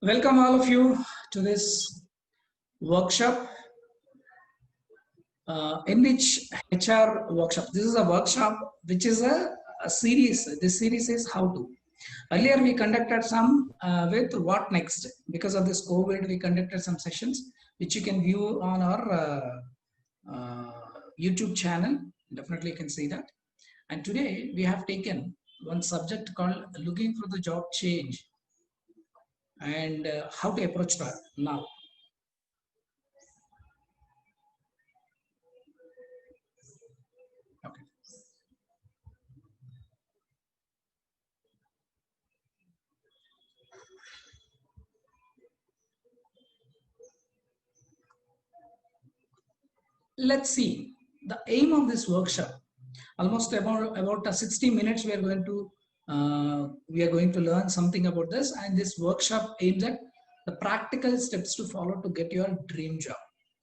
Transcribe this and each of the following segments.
Welcome all of you to this workshop, Enrich HR workshop. This is a workshop which is a series. This series is how to. Earlier we conducted some with what next. Because of this COVID, we conducted some sessions which you can view on our YouTube channel. Definitely you can see that. And today we have taken one subject called looking for the job change and how to approach that now. Okay. Let's see the aim of this workshop. Almost about 60 minutes we are going to learn something about this, and this workshop aims at the practical steps to follow to get your dream job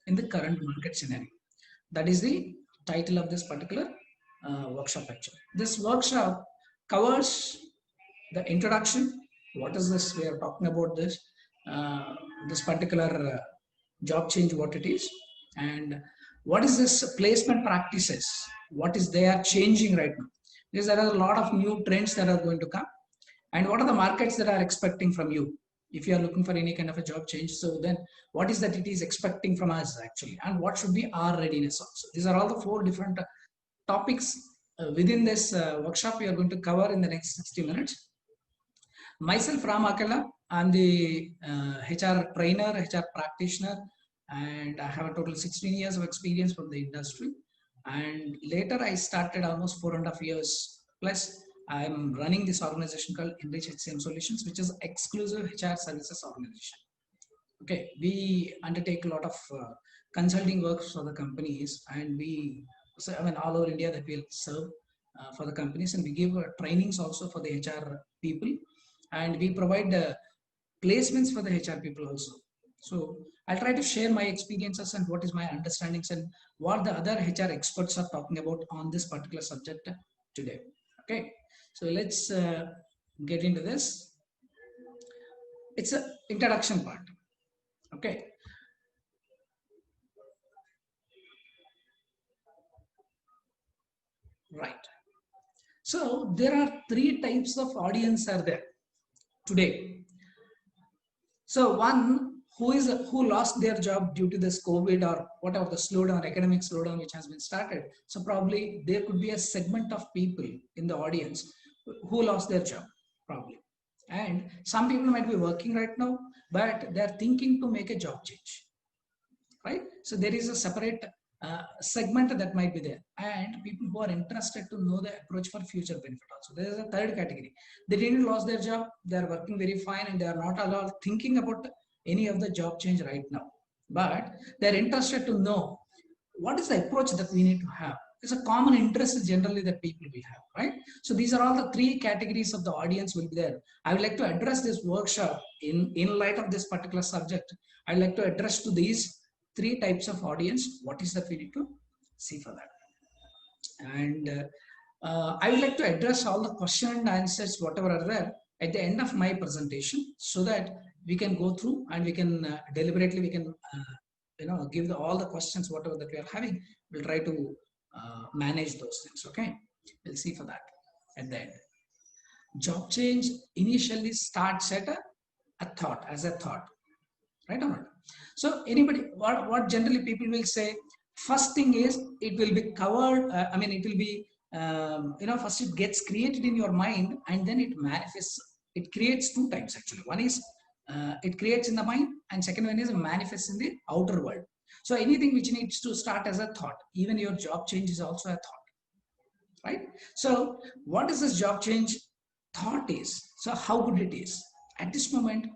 in the current market scenario. That is the title of this particular workshop. Actually, this workshop covers the introduction. What is this? We are talking about this particular job change, what it is, and what is this placement practices, what is they are changing right now, because there are a lot of new trends that are going to come, and what are the markets that are expecting from you if you are looking for any kind of a job change. So then what is that it is expecting from us actually, and what should be our readiness also. These are all the four different topics within this workshop we are going to cover in the next 60 minutes. Myself, Ram Akela, I'm the HR trainer, HR practitioner, and I have a total 16 years of experience from the industry. And later I started almost 4.5 years plus. I'm running this organization called Enrich HCM Solutions, which is exclusive HR services organization. Okay, we undertake a lot of consulting work for the companies, and all over India that we'll serve for the companies, and we give trainings also for the HR people, and we provide placements for the HR people also. So I'll try to share my experiences and what is my understandings and what the other HR experts are talking about on this particular subject today. Okay, so let's get into this. It's an introduction part. Okay. Right. So there are three types of audience are there today. So one who lost their job due to this COVID or whatever the slowdown, academic slowdown which has been started. So probably there could be a segment of people in the audience who lost their job probably. And some people might be working right now, but they're thinking to make a job change. Right? So there is a separate segment that might be there, and people who are interested to know the approach for future benefit also. There is a third category. They didn't lose their job, they are working very fine, and they are not at all thinking about any of the job change right now, but they are interested to know what is the approach that we need to have. It's a common interest generally that people will have, right? So these are all the three categories of the audience will be there. I would like to address this workshop in light of this particular subject. I'd like to address to these three types of audience. What is that we need to see for that? And I would like to address all the question and answers, whatever are there, at the end of my presentation, so that we can go through and we can deliberately, we can give all the questions, whatever that we are having. We'll try to manage those things. Okay, we'll see for that at the end. Job change initially starts at a thought, as a thought, right or not? So anybody, what generally people will say, first thing is it will be covered, it will be, first it gets created in your mind and then it manifests. It creates two types actually. One is it creates in the mind, and second one is manifests in the outer world. So anything which needs to start as a thought, even your job change is also a thought, right? So what is this job change thought is? So how good it is at this moment?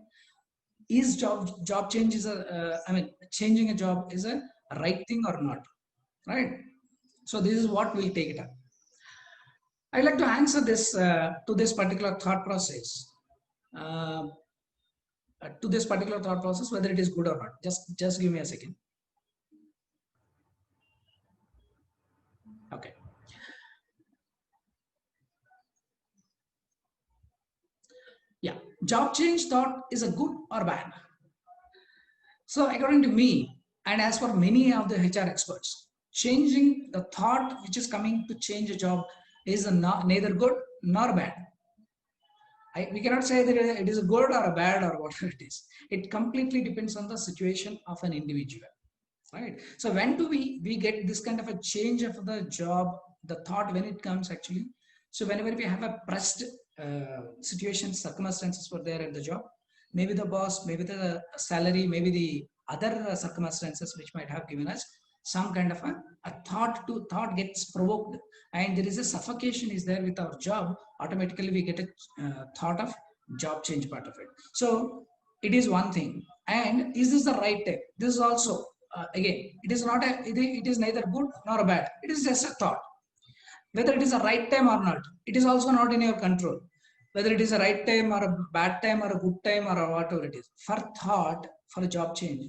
Is job change is changing a job is a right thing or not, right? So this is what we'll take it up. I'd like to answer this to this particular thought process, whether it is good or not. Just give me a second. Okay. Yeah, job change thought is a good or bad? So according to me, and as for many of the HR experts, changing the thought which is coming to change a job is neither good nor bad. We cannot say that it is a good or a bad or whatever it is. It completely depends on the situation of an individual, right? So when do we get this kind of a change of the job, the thought when it comes actually? So whenever we have a pressed situation, circumstances were there at the job, maybe the boss, maybe the salary, maybe the other circumstances which might have given us some kind of a thought gets provoked, and there is a suffocation is there with our job. Automatically we get a thought of job change part of it. So it is one thing. And is this the right time? This is also again, it is not a it is neither good nor bad. It is just a thought. Whether it is a right time or not, it is also not in your control. Whether it is a right time or a bad time or a good time or whatever it is. For thought, for a job change,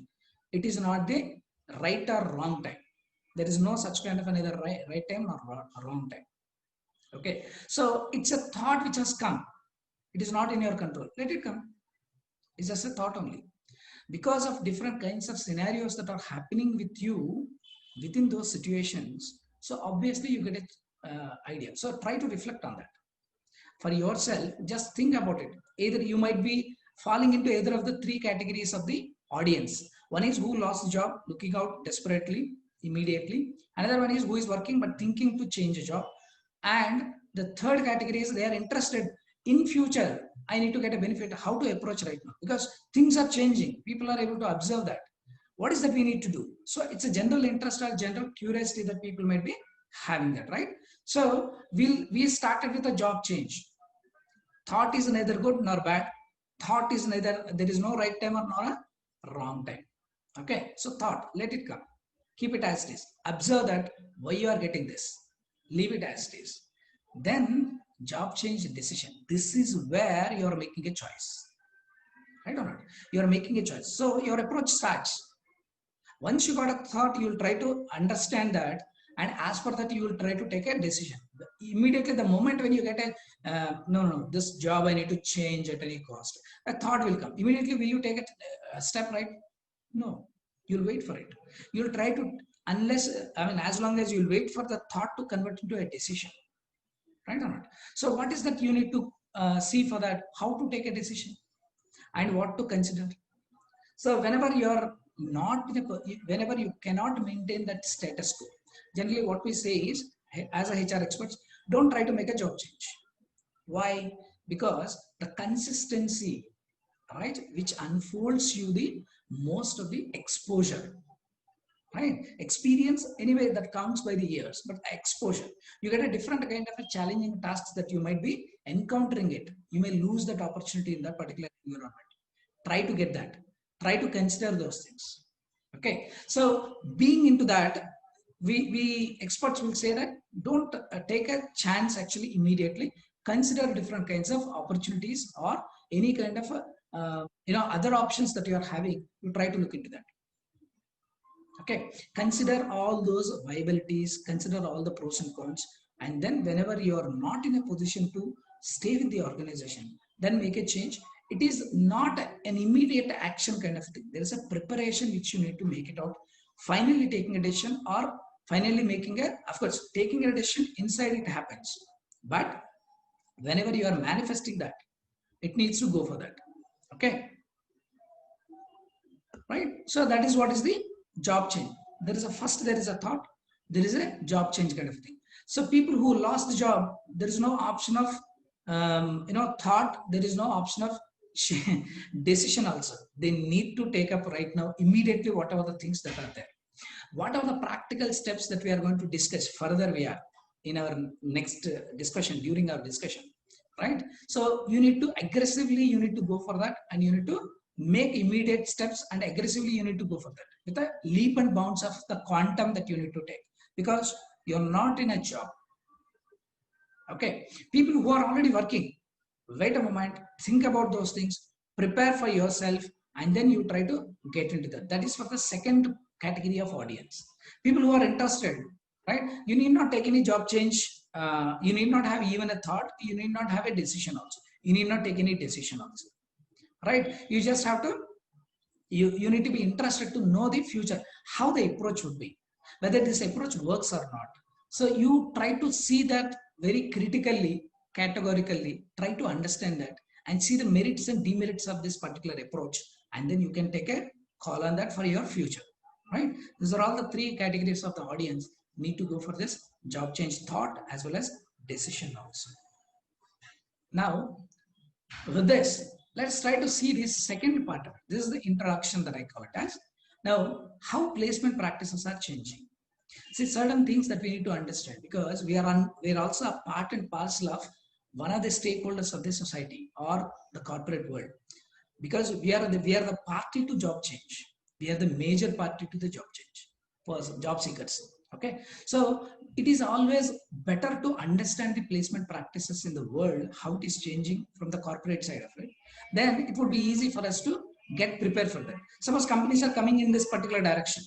it is not the right or wrong time. There is no such kind of another right time or wrong time. Okay, so it's a thought which has come. It is not in your control. Let it come. It's just a thought only. Because of different kinds of scenarios that are happening with you within those situations, so obviously you get an idea. So try to reflect on that for yourself. Just think about it. Either you might be falling into either of the three categories of the audience. One is who lost the job, looking out desperately, immediately. Another one is who is working but thinking to change a job. And the third category is they are interested in future. I need to get a benefit, how to approach right now, because things are changing. People are able to observe that. What is that we need to do? So it's a general interest or general curiosity that people might be having that, right? So we started with a job change. Thought is neither good nor bad. Thought is neither, there is no right time or nor a wrong time. Okay, so thought, let it come. Keep it as it is. Observe that why you are getting this. Leave it as it is. Then job change decision. This is where you are making a choice. Right or not? You are making a choice. So your approach starts. Once you got a thought, you will try to understand that, and as per that, you will try to take a decision. Immediately, the moment when you get a no, this job I need to change at any cost, a thought will come. Immediately, will you take a step, right? No, you'll wait for it. You'll try to, unless, as long as you'll wait for the thought to convert into a decision, right or not? So what is that you need to see for that? How to take a decision and what to consider. So whenever you're not, whenever you cannot maintain that status quo, generally what we say is, as a HR experts, don't try to make a job change. Why? Because the consistency, right, which unfolds you the most of the exposure, right? Experience anyway that counts by the years, but exposure, you get a different kind of a challenging tasks that you might be encountering it. You may lose that opportunity in that particular environment. Try to get that. Try to consider those things. Okay, so being into that, we experts will say that don't take a chance actually immediately. Consider different kinds of opportunities or any kind of other options that you are having. You try to look into that. Okay, consider all those viabilities, consider all the pros and cons, and then whenever you are not in a position to stay with the organization, then make a change. It is not an immediate action kind of thing. There is a preparation which you need to make it out. Finally taking a decision, or finally making a, of course, taking a decision inside it happens. But whenever you are manifesting that, it needs to go for that. Okay. Right. So that is what is the job change. There is a first, there is a thought, there is a job change kind of thing. So people who lost the job, there is no option of thought, there is no option of decision also. They need to take up right now immediately whatever the things that are there. What are the practical steps that we are going to discuss further? We are in our next discussion, during our discussion, right? So you need to aggressively, you need to go for that, and you need to make immediate steps, and aggressively you need to go for that with a leap and bounds of the quantum that you need to take, because you're not in a job. Okay, people who are already working, wait a moment, think about those things, prepare for yourself, and then you try to get into that. That is for the second category of audience. People who are interested, right? You need not take any job change. You need not have even a thought. You need not have a decision also. You need not take any decision also. right? You just have to, you need to be interested to know the future, how the approach would be, whether this approach works or not. So you try to see that very critically, categorically, try to understand that and see the merits and demerits of this particular approach, and then you can take a call on that for your future, right? These are all the three categories of the audience need to go for this job change thought as well as decision also. Now, with this, let's try to see this second part of it. This is the introduction that I call it as. Now, how placement practices are changing. See, certain things that we need to understand, because we're also a part and parcel of one of the stakeholders of the society or the corporate world, because we are the party to job change. We are the major party to the job change for job seekers. Okay, so it is always better to understand the placement practices in the world, how it is changing from the corporate side of it. Then it would be easy for us to get prepared for that. Suppose companies are coming in this particular direction,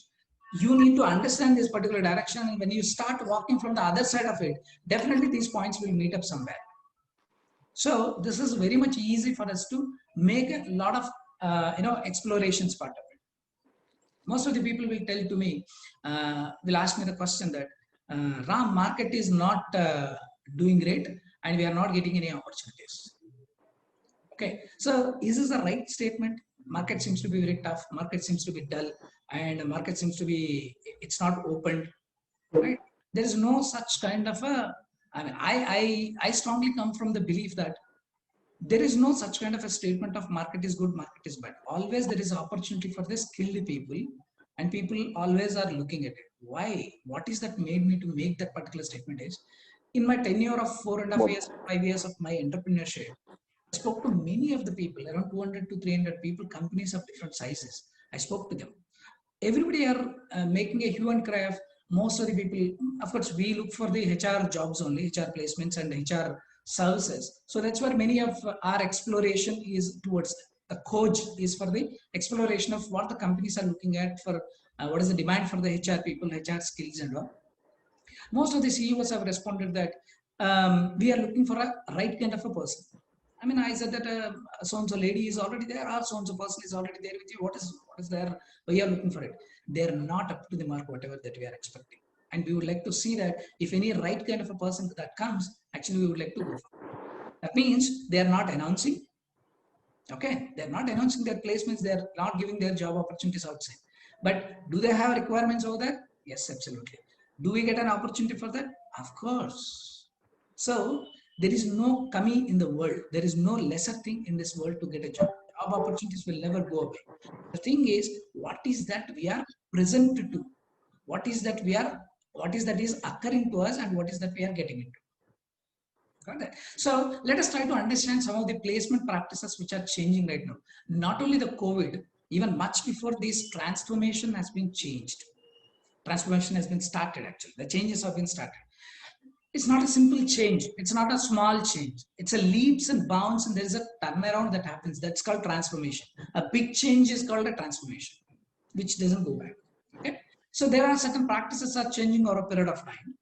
you need to understand this particular direction, and when you start walking from the other side of it, definitely these points will meet up somewhere. So this is very much easy for us to make a lot of explorations part of it. Most of the people will tell to me, will ask me the question that, Ram, market is not doing great and we are not getting any opportunities. Okay, so is this a right statement? Market seems to be very tough, market seems to be dull, and market seems to be, it's not open, right? There is no such kind of a, I mean, I strongly come from the belief that there is no such kind of a statement of market is good, market is bad. Always there is an opportunity for the skilled people, and people always are looking at it. Why? What is that made me to make that particular statement is, in my tenure of 4.5 years, 5 years of my entrepreneurship, I spoke to many of the people, around 200 to 300 people, companies of different sizes. I spoke to them. Everybody are making a hue and cry of, most of the people, of course, we look for the HR jobs only, HR placements and HR services. So that's where many of our exploration is towards. The coach is for the exploration of what the companies are looking at for, what is the demand for the HR people, HR skills and all. Most of the CEOs have responded that we are looking for a right kind of a person. I mean, I said that so-and-so lady is already there, or so-and-so person is already there with you. What is there? We are looking for it. They're not up to the mark, whatever that we are expecting. And we would like to see that if any right kind of a person that comes, actually we would like to go for. That means they are not announcing. Okay, they're not announcing their placements. They're not giving their job opportunities outside. But do they have requirements over there? Yes, absolutely. Do we get an opportunity for that? Of course. So there is no kami in the world. There is no lesser thing in this world to get a job. Job opportunities will never go away. The thing is, what is that we are present to? What is that is occurring to us, and what is that we are getting into? Got that? So let us try to understand some of the placement practices which are changing right now. Not only the COVID, even much before this transformation has been changed. Transformation has been started actually. The changes have been started. It's not a simple change. It's not a small change. It's a leaps and bounds, and there is a turnaround that happens. That's called transformation. A big change is called a transformation, which doesn't go back. Okay. So there are certain practices are changing over a period of time.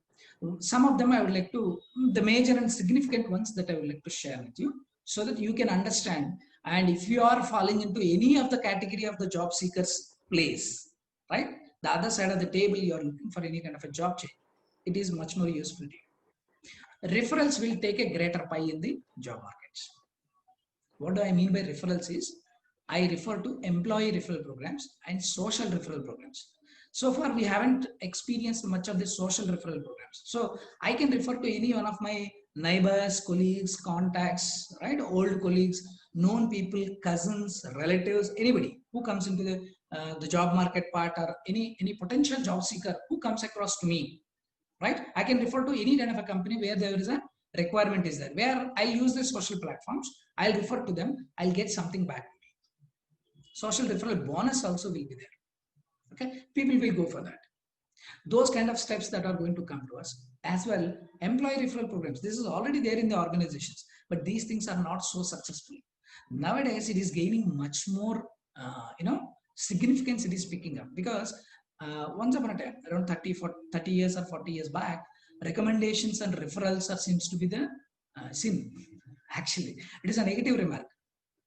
Some of them I would like to, the major and significant ones that I would like to share with you, so that you can understand. And if you are falling into any of the category of the job seekers place, right? The other side of the table, you are looking for any kind of a job change, it is much more useful to you. Referrals will take a greater pie in the job markets. What do I mean by referrals is, I refer to employee referral programs and social referral programs. So far, we haven't experienced much of the social referral programs. So I can refer to any one of my neighbors, colleagues, contacts, right? Old colleagues, known people, cousins, relatives, anybody who comes into the job market part, or any potential job seeker who comes across to me, right? I can refer to any kind of a company where there is a requirement is there, where I use the social platforms, I'll refer to them, I'll get something back. Social referral bonus also will be there. Okay, people will go for that. Those kind of steps that are going to come to us. As well, employee referral programs. This is already there in the organizations, but these things are not so successful. Nowadays, it is gaining much more, significance. It is picking up, because once upon a time, around 30 years or 40 years back, recommendations and referrals seems to be the sin. Actually, it is a negative remark.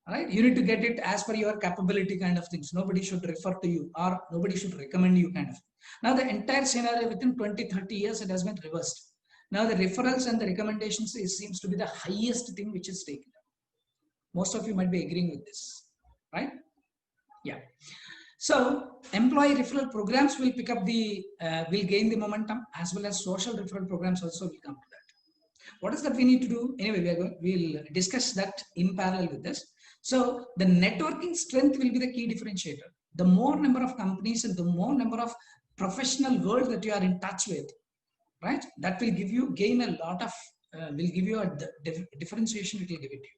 right? You need to get it as per your capability kind of things. Nobody should refer to you or nobody should recommend you kind of. Now the entire scenario within 20, 30 years, it has been reversed. Now the referrals and the recommendations seems to be the highest thing which is taken. Most of you might be agreeing with this, right? Yeah. So employee referral programs will pick up will gain the momentum, as well as social referral programs also will come to that. What is that we need to do? Anyway, we'll discuss that in parallel with this. So the networking strength will be the key differentiator. The more number of companies and the more number of professional world that you are in touch with, right? That will gain a lot of, will give you a differentiation. It will give it to you.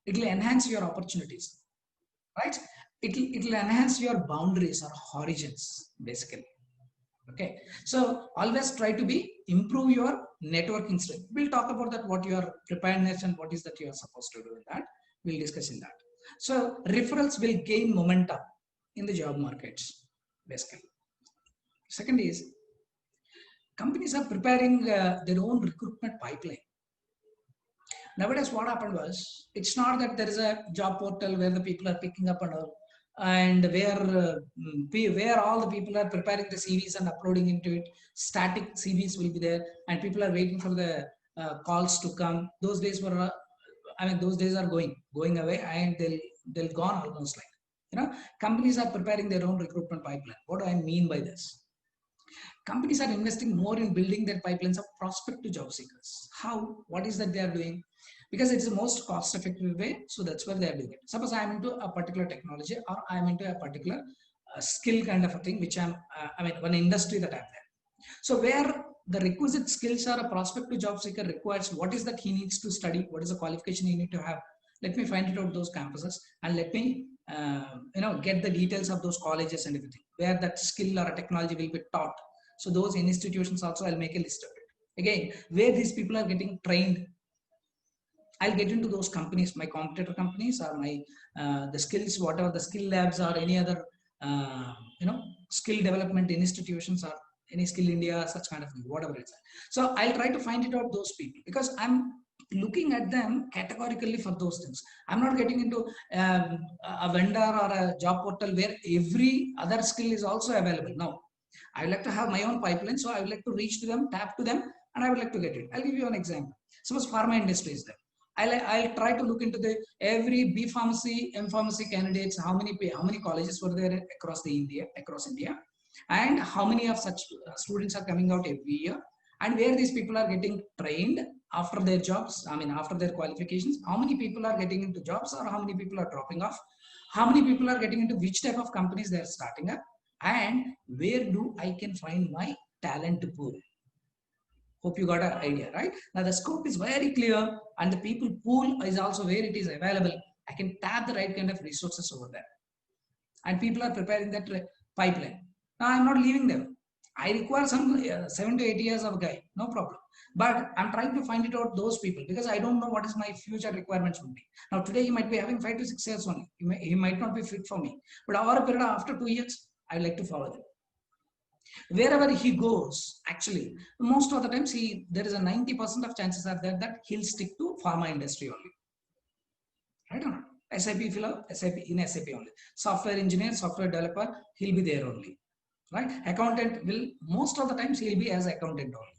It will enhance your opportunities, right? It'll enhance your boundaries or horizons, basically. Okay, so always try to improve your networking strength. We'll talk about that, what your preparedness and what is that you are supposed to do with that. We'll discuss in that. So referrals will gain momentum in the job markets, basically. Second is, companies are preparing their own recruitment pipeline. Nowadays, what happened was, it's not that there is a job portal where the people are picking up and all, and where all the people are preparing the CVs and uploading into it. Static CVs will be there, and people are waiting for the calls to come. Those days were, those days are going away, and they'll gone almost like. Companies are preparing their own recruitment pipeline. What do I mean by this? Companies are investing more in building their pipelines of prospective job seekers. How? What is that they are doing? Because it's the most cost-effective way, so that's where they are doing it. Suppose I am into a particular technology, or I am into a particular skill kind of a thing, which one industry that I'm there. So where the requisite skills are a prospective job seeker requires, what is that he needs to study? What is the qualification he need to have? Let me find it out those campuses, and let me get the details of those colleges and everything, where that skill or a technology will be taught. So those institutions also, I'll make a list of it. Again, where these people are getting trained, I'll get into those companies, my competitor companies, or my the skills, whatever the skill labs or any other skill development institutions or any Skill India, such kind of thing, whatever it's. So I'll try to find it out those people, because I'm looking at them categorically for those things. I'm not getting into a vendor or a job portal where every other skill is also available. No, I would like to have my own pipeline, so I would like to reach to them, tap to them, and I would like to get it. I'll give you an example. Suppose pharma industry is there. I'll try to look into the every B Pharmacy, M Pharmacy candidates, how many colleges were there across India, and how many of such students are coming out every year, and where these people are getting trained after their jobs, after their qualifications, how many people are getting into jobs, or how many people are dropping off, how many people are getting into which type of companies they are starting up, and where do I can find my talent pool. Hope you got an idea, right? Now the scope is very clear, and the people pool is also where it is available. I can tap the right kind of resources over there, and people are preparing that pipeline. Now I'm not leaving them. I require some 7 to 8 years of a guy, no problem. But I'm trying to find it out those people, because I don't know what is my future requirements would be. Now today he might be having 5 to 6 years only. He might not be fit for me. But over a period after 2 years, I like to follow them. Wherever he goes, actually, most of the times there is a 90% of chances are there that he'll stick to pharma industry only. Right or not? SAP fellow, SAP only. Software engineer, software developer, he'll be there only. Right? Accountant will, most of the times he'll be as accountant only.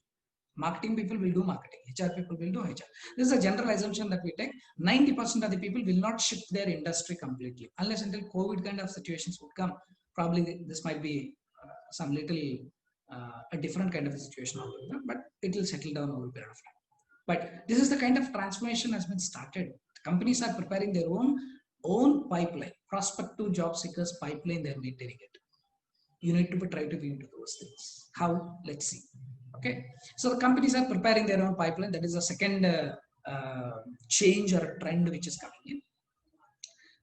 Marketing people will do marketing. HR people will do HR. This is a general assumption that we take. 90% of the people will not shift their industry completely. Unless until COVID kind of situations would come. Probably this might be some little a different kind of a situation, but it will settle down over a period of time. But this is the kind of transformation has been started. Companies are preparing their own pipeline, prospective job seekers pipeline. They're maintaining it. You need to try to be into those things. How? Let's see. Okay. So the companies are preparing their own pipeline. That is a second change or a trend which is coming in.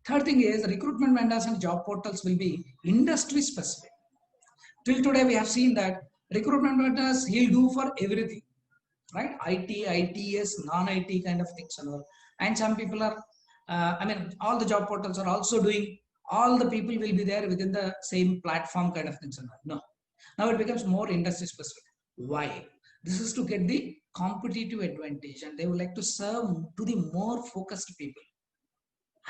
Third thing is, recruitment vendors and job portals will be industry specific. Till today, we have seen that recruitment vendors, he'll do for everything, right? IT, ITS, non-IT kind of things and all. And some people are, all the job portals are also doing, all the people will be there within the same platform kind of things and all. No. Now it becomes more industry specific. Why? This is to get the competitive advantage, and they would like to serve to the more focused people.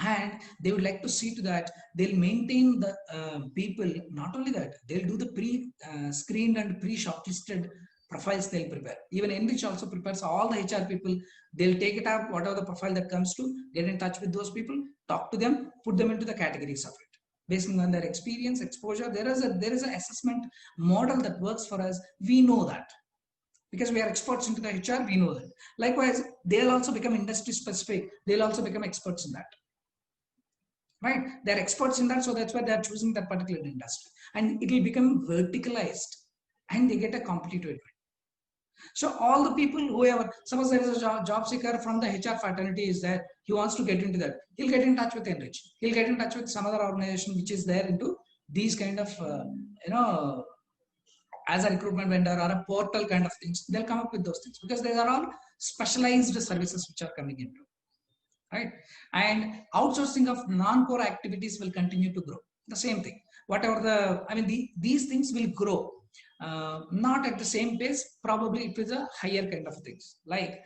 And they would like to see to that they'll maintain the people. Not only that, they'll do the pre-screened and pre-shortlisted profiles they'll prepare. Even Enrich also prepares all the HR people. They'll take it up, whatever the profile that comes to, get in touch with those people, talk to them, put them into the categories of it. Based on their experience, exposure, there is an assessment model that works for us. We know that because we are experts into the HR, we know that. Likewise, they'll also become industry specific. They'll also become experts in that. Right? They're experts in that, so that's why they're choosing that particular industry. And it will become verticalized and they get a competitive advantage. So all the people, whoever, suppose there is a job seeker from the HR fraternity is there, he wants to get into that, he'll get in touch with Enrich. He'll get in touch with some other organization which is there into these kind of, as a recruitment vendor or a portal kind of things. They'll come up with those things because they are all specialized services which are coming into. Right? And outsourcing of non-core activities will continue to grow. The same thing. Whatever these things will grow. Not at the same pace, probably it is a higher kind of things. Like,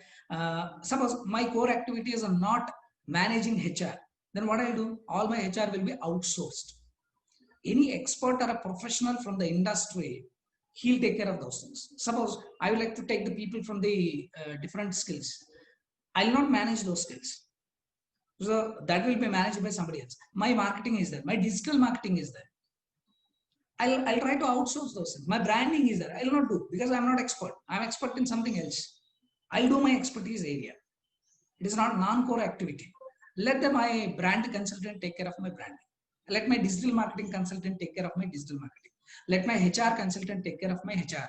suppose my core activities are not managing HR, then what I'll do, all my HR will be outsourced. Any expert or a professional from the industry, he'll take care of those things. Suppose I would like to take the people from the different skills. I'll not manage those skills. So that will be managed by somebody else. My marketing is there. My digital marketing is there. I'll try to outsource those things. My branding is there. I'll not do because I'm not expert. I'm expert in something else. I'll do my expertise area. It is not non-core activity. Let my brand consultant take care of my branding. Let my digital marketing consultant take care of my digital marketing. Let my HR consultant take care of my HR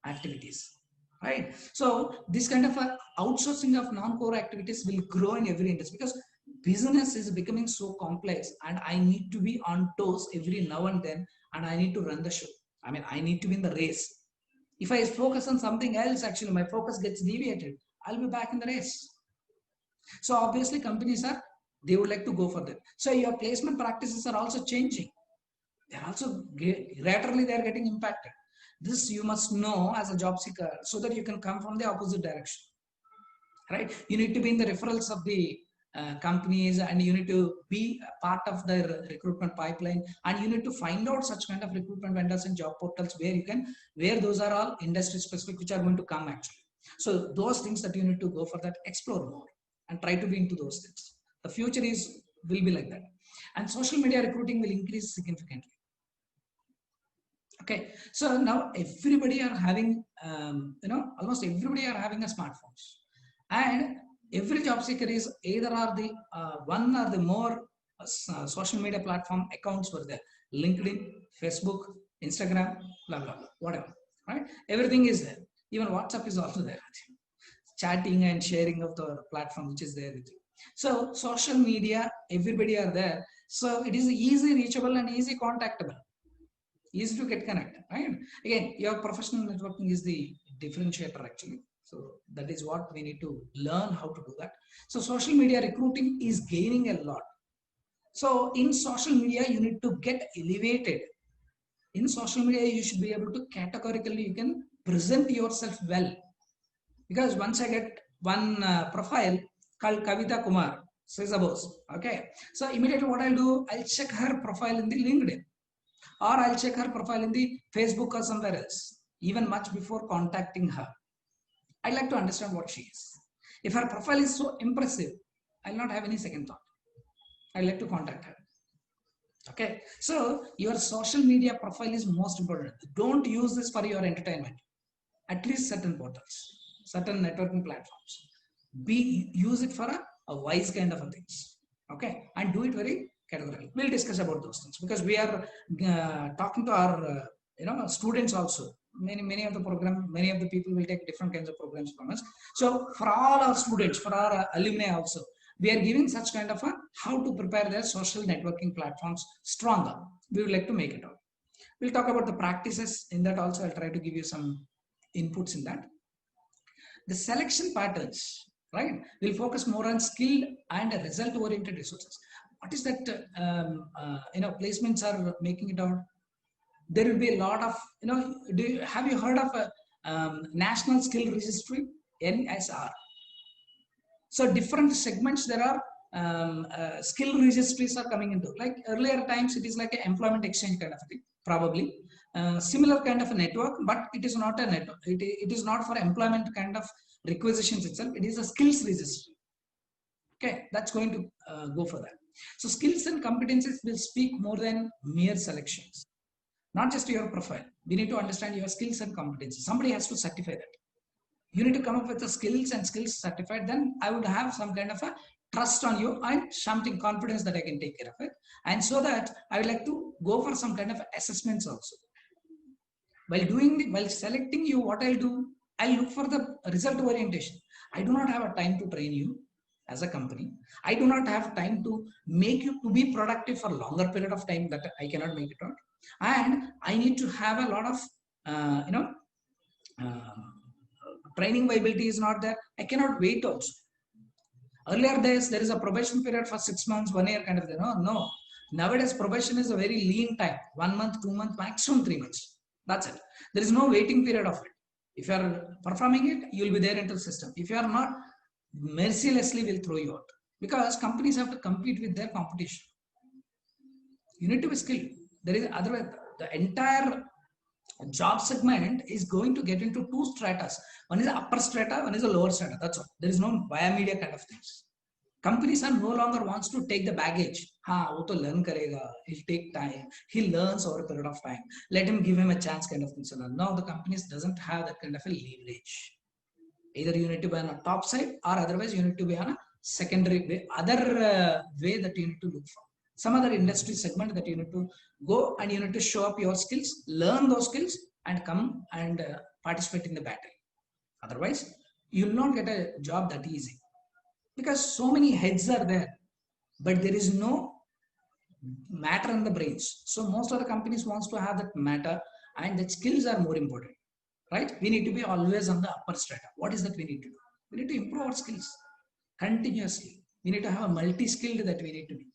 activities. Right? So this kind of outsourcing of non-core activities will grow in every industry because business is becoming so complex and I need to be on toes every now and then, and I need to run the show. I need to win the race. If I focus on something else, actually my focus gets deviated, I'll be back in the race. So obviously companies they would like to go for that. So your placement practices are also changing. They're also laterally they're getting impacted. This you must know as a job seeker so that you can come from the opposite direction. Right? You need to be in the referrals of the companies, and you need to be a part of the recruitment pipeline, and you need to find out such kind of recruitment vendors and job portals where those are all industry specific, which are going to come actually. So those things that you need to go for that, explore more and try to be into those things. The future will be like that. And social media recruiting will increase significantly. Okay, so now everybody are having, almost everybody are having a smartphones, and every job seeker is either are the one or the more social media platform accounts were there. LinkedIn, Facebook, Instagram, blah, blah, blah, whatever, right? Everything is there. Even WhatsApp is also there. Chatting and sharing of the platform, which is there with you. So social media, everybody are there. So it is easy reachable and easy contactable. Easy to get connected, right? Again, your professional networking is the differentiator actually. So that is what we need to learn how to do that. So social media recruiting is gaining a lot. So in social media, you need to get elevated. In social media, you should be able to categorically, you can present yourself well. Because once I get one profile called Kavita Kumar, suppose, okay. So immediately what I'll do, I'll check her profile in the LinkedIn, or I'll check her profile in the Facebook or somewhere else, even much before contacting her. I'd like to understand what she is. If her profile is so impressive, I'll not have any second thought. I'd like to contact her. Okay, so your social media profile is most important. Don't use this for your entertainment. At least certain portals, certain networking platforms. Use it for a wise kind of a things. Okay, and do it very categorically. We'll discuss about those things because we are talking to our students also. Many of the program, many of the people will take different kinds of programs from us. So for all our students, for our alumni also, we are giving such kind of how to prepare their social networking platforms stronger. We would like to make it out. We'll talk about the practices in that also. I'll try to give you some inputs in that. The selection patterns, right? We'll focus more on skill and result-oriented resources. What is that? Placements are making it out. There will be a lot of, have you heard of a National Skill Registry, NSR? So different segments there are skill registries are coming into. Like earlier times, it is like an employment exchange kind of a thing, probably. Similar kind of a network, but it is not a network. It is not for employment kind of requisitions itself. It is a skills registry. Okay, that's going to go for that. So skills and competencies will speak more than mere selections. Not just your profile. We need to understand your skills and competencies. Somebody has to certify that. You need to come up with the skills and skills certified. Then I would have some kind of a trust on you and something confidence that I can take care of it. And so that I would like to go for some kind of assessments also. While selecting you, what I'll do, I'll look for the result orientation. I do not have a time to train you as a company. I do not have time to make you to be productive for a longer period of time that I cannot make it out. And I need to have a lot of, training viability is not there. I cannot wait also. Earlier days, there is a probation period for 6 months, 1 year kind of thing. No. Nowadays, probation is a very lean time. 1 month, 2 months, maximum 3 months. That's it. There is no waiting period of it. If you are performing it, you will be there into the system. If you are not, mercilessly will throw you out. Because companies have to compete with their competition. You need to be skilled. There is otherwise the entire job segment is going to get into two stratas. One is the upper strata, one is the lower strata. That's all. There is no via media kind of things. Companies are no longer wants to take the baggage. Wo to learn karega. He'll take time. He learns over a period of time. Let him give him a chance kind of thing. So now the companies doesn't have that kind of a leverage. Either you need to be on a top side or otherwise you need to be on a secondary way, other way that you need to look for. Some other industry segment that you need to go and you need to show up your skills, learn those skills and come and participate in the battle. Otherwise, you will not get a job that easy because so many heads are there, but there is no matter in the brains. So most of the companies wants to have that matter and the skills are more important, right? We need to be always on the upper strata. What is that we need to do? We need to improve our skills continuously. We need to have a multi-skilled that we need to be.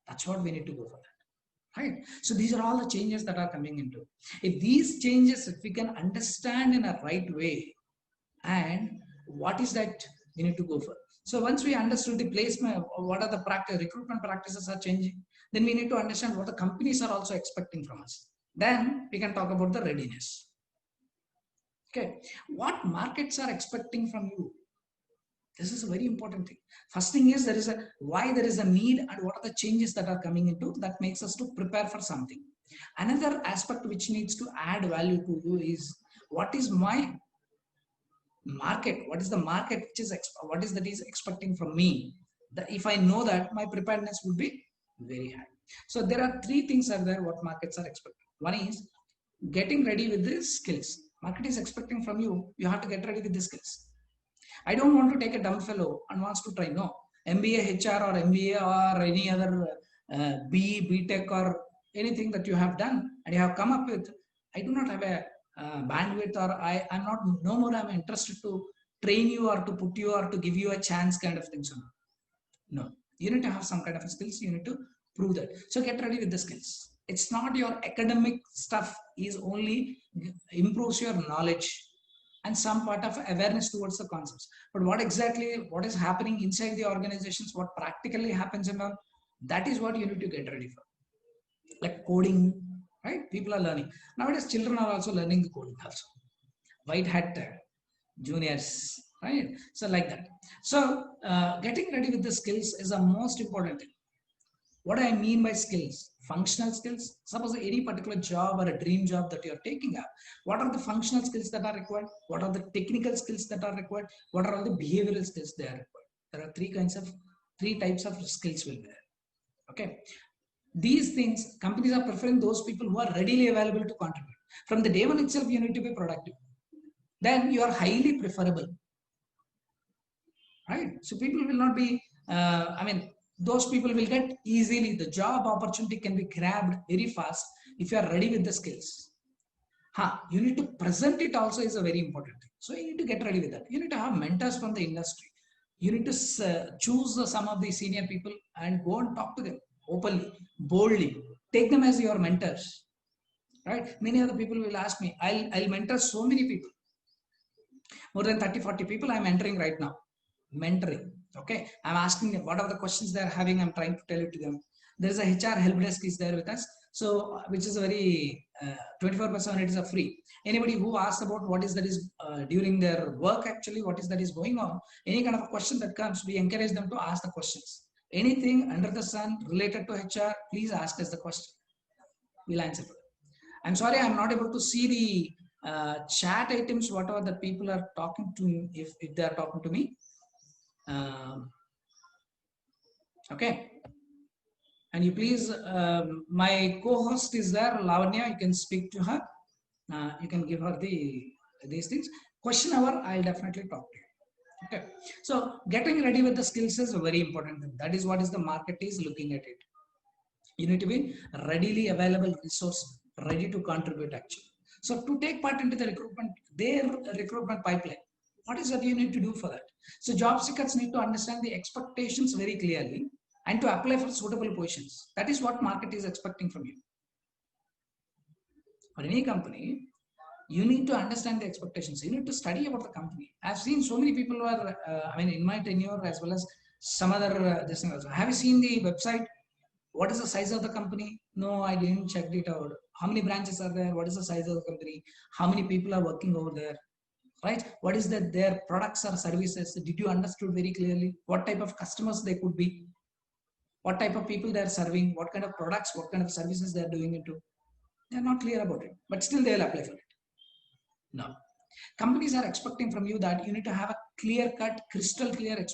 That's what we need to go for that, right? So these are all the changes that are coming into. If these changes, if we can understand in a right way, and what is that we need to go for. So once we understood the placement, what are the recruitment practices are changing, then we need to understand what the companies are also expecting from us. Then we can talk about the readiness. Okay, what markets are expecting from you? This is a very important thing. First thing is why there is a need and what are the changes that are coming into that makes us to prepare for something. Another aspect which needs to add value to you is what is my market? What is the market which is what is that is expecting from me? That if I know that, my preparedness would be very high. So there are three things are there what markets are expecting. One is getting ready with the skills. Market is expecting from you, you have to get ready with the skills. I don't want to take a dumb fellow and wants to try. No, MBA HR or MBA or any other BE, BTech or anything that you have done and you have come up with. I do not have a bandwidth or I'm not no more I'm interested to train you or to put you or to give you a chance kind of thing. So no, you need to have some kind of skills. You need to prove that. So get ready with the skills. It's not your academic stuff is only improves your knowledge and some part of awareness towards the concepts. But what is happening inside the organizations, what practically happens in all, that is what you need to get ready for. Like coding, right? People are learning. Nowadays, children are also learning the coding also. White hat juniors, right? So like that. So getting ready with the skills is the most important thing. What I mean by skills? Functional skills. Suppose any particular job or a dream job that you're taking up, what are the functional skills that are required? What are the technical skills that are required? What are all the behavioral skills that are required? There are three types of skills will be there. Okay. These things, companies are preferring those people who are readily available to contribute. From the day one itself, you need to be productive. Then you are highly preferable. Right? So people will not be, those people will get easily, the job opportunity can be grabbed very fast if you are ready with the skills. You need to present it also is a very important thing. So you need to get ready with that. You need to have mentors from the industry. You need to choose some of the senior people and go and talk to them openly, boldly. Take them as your mentors. Right? Many other people will ask me, I'll mentor so many people. More than 30, 40 people I'm mentoring right now. mentoring. Okay, I'm asking them what are the questions they're having. I'm trying to tell it to them. There is a HR help desk is there with us, so which is a very 24/7. It is a free. Anybody who asks about what is that is during their work actually, what is that is going on, any kind of a question that comes, we encourage them to ask the questions. Anything under the sun related to HR, please ask us the question. We'll answer to it. I'm sorry, I'm not able to see the chat items, whatever the people are talking to me, if they are talking to me. Okay. And you please, my co-host is there, Lavanya, you can speak to her. You can give her these things. Question hour, I'll definitely talk to you. Okay. So getting ready with the skills is very important. That is what is the market is looking at it. You need to be readily available resource, ready to contribute actually. So to take part into the recruitment, their recruitment pipeline, what is that you need to do for that? So job seekers need to understand the expectations very clearly and to apply for suitable positions. That is what market is expecting from you. For any company, you need to understand the expectations. You need to study about the company. I've seen so many people who are, in my tenure as well as some other this thing also. Have you seen the website? What is the size of the company? No, I didn't check it out. How many branches are there? What is the size of the company? How many people are working over there? Right? What is that their products or services? Did you understood very clearly? What type of customers they could be? What type of people they are serving? What kind of products? What kind of services they are doing into? They are not clear about it, but still they will apply for it. No. Companies are expecting from you that you need to have a clear cut, crystal clear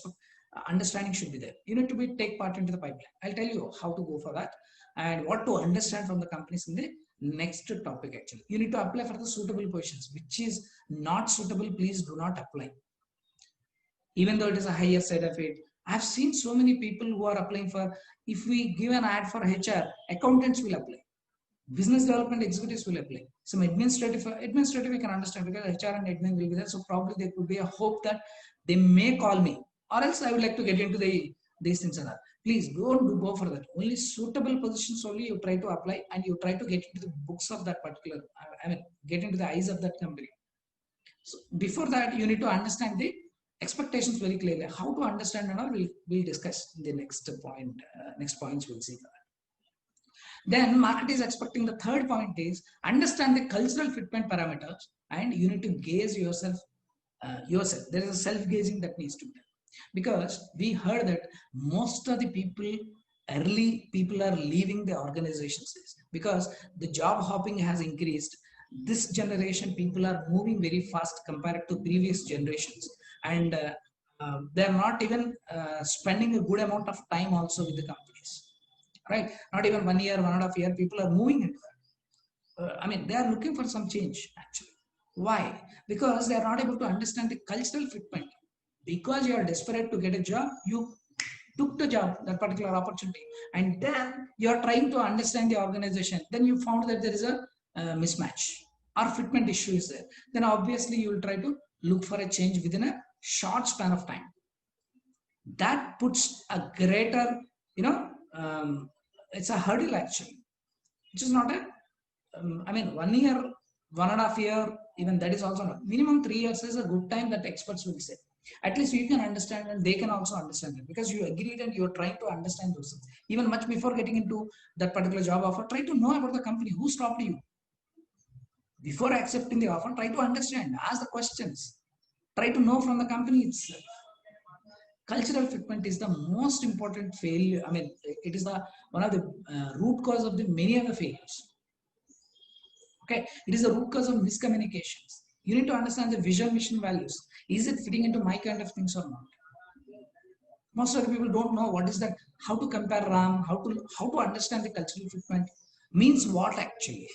understanding should be there. You need to take part into the pipeline. I'll tell you how to go for that and what to understand from the companies in the next topic actually. You need to apply for the suitable positions. Which is not suitable, please do not apply. Even though it is a higher side of it. I've seen so many people who are applying for, if we give an ad for HR, accountants will apply. Business development executives will apply. Some administrative we can understand because HR and admin will be there. So probably there could be a hope that they may call me, or else I would like to get into these things and that. Please don't go for that. Only suitable positions only you try to apply and you try to get into the books of that particular, get into the eyes of that company. So before that, you need to understand the expectations very clearly. How to understand and all we'll discuss in the next point. Next points we'll see for that. Then market is expecting the third point is understand the cultural fitment parameters and you need to gauge yourself. There is a self-gauging that needs to be done. Because we heard that most of the early people are leaving the organizations because the job hopping has increased. This generation people are moving very fast compared to previous generations. And they're not even spending a good amount of time also with the companies. Right? Not even 1 year, 1.5 years, people are moving into that. They are looking for some change actually. Why? Because they are not able to understand the cultural fitment. Because you are desperate to get a job, you took the job, that particular opportunity, and then you are trying to understand the organization. Then you found that there is a mismatch or fitment issue is there. Then obviously you will try to look for a change within a short span of time. That puts a greater, it's a hurdle actually, which is not a, 1 year, 1.5 years, even that is also not. Minimum 3 years is a good time that experts will say. At least you can understand and they can also understand it because you agreed and you're trying to understand those things. Even much before getting into that particular job offer, try to know about the company, who stopped you. Before accepting the offer, try to understand, ask the questions, try to know from the company itself. Cultural fitment is the most important failure. It is one of the root cause of the many other failures. Okay, it is the root cause of miscommunications. You need to understand the vision, mission, values. Is it fitting into my kind of things or not? Most of the people don't know what is that, how to compare RAM, how to understand the cultural fitment means what actually.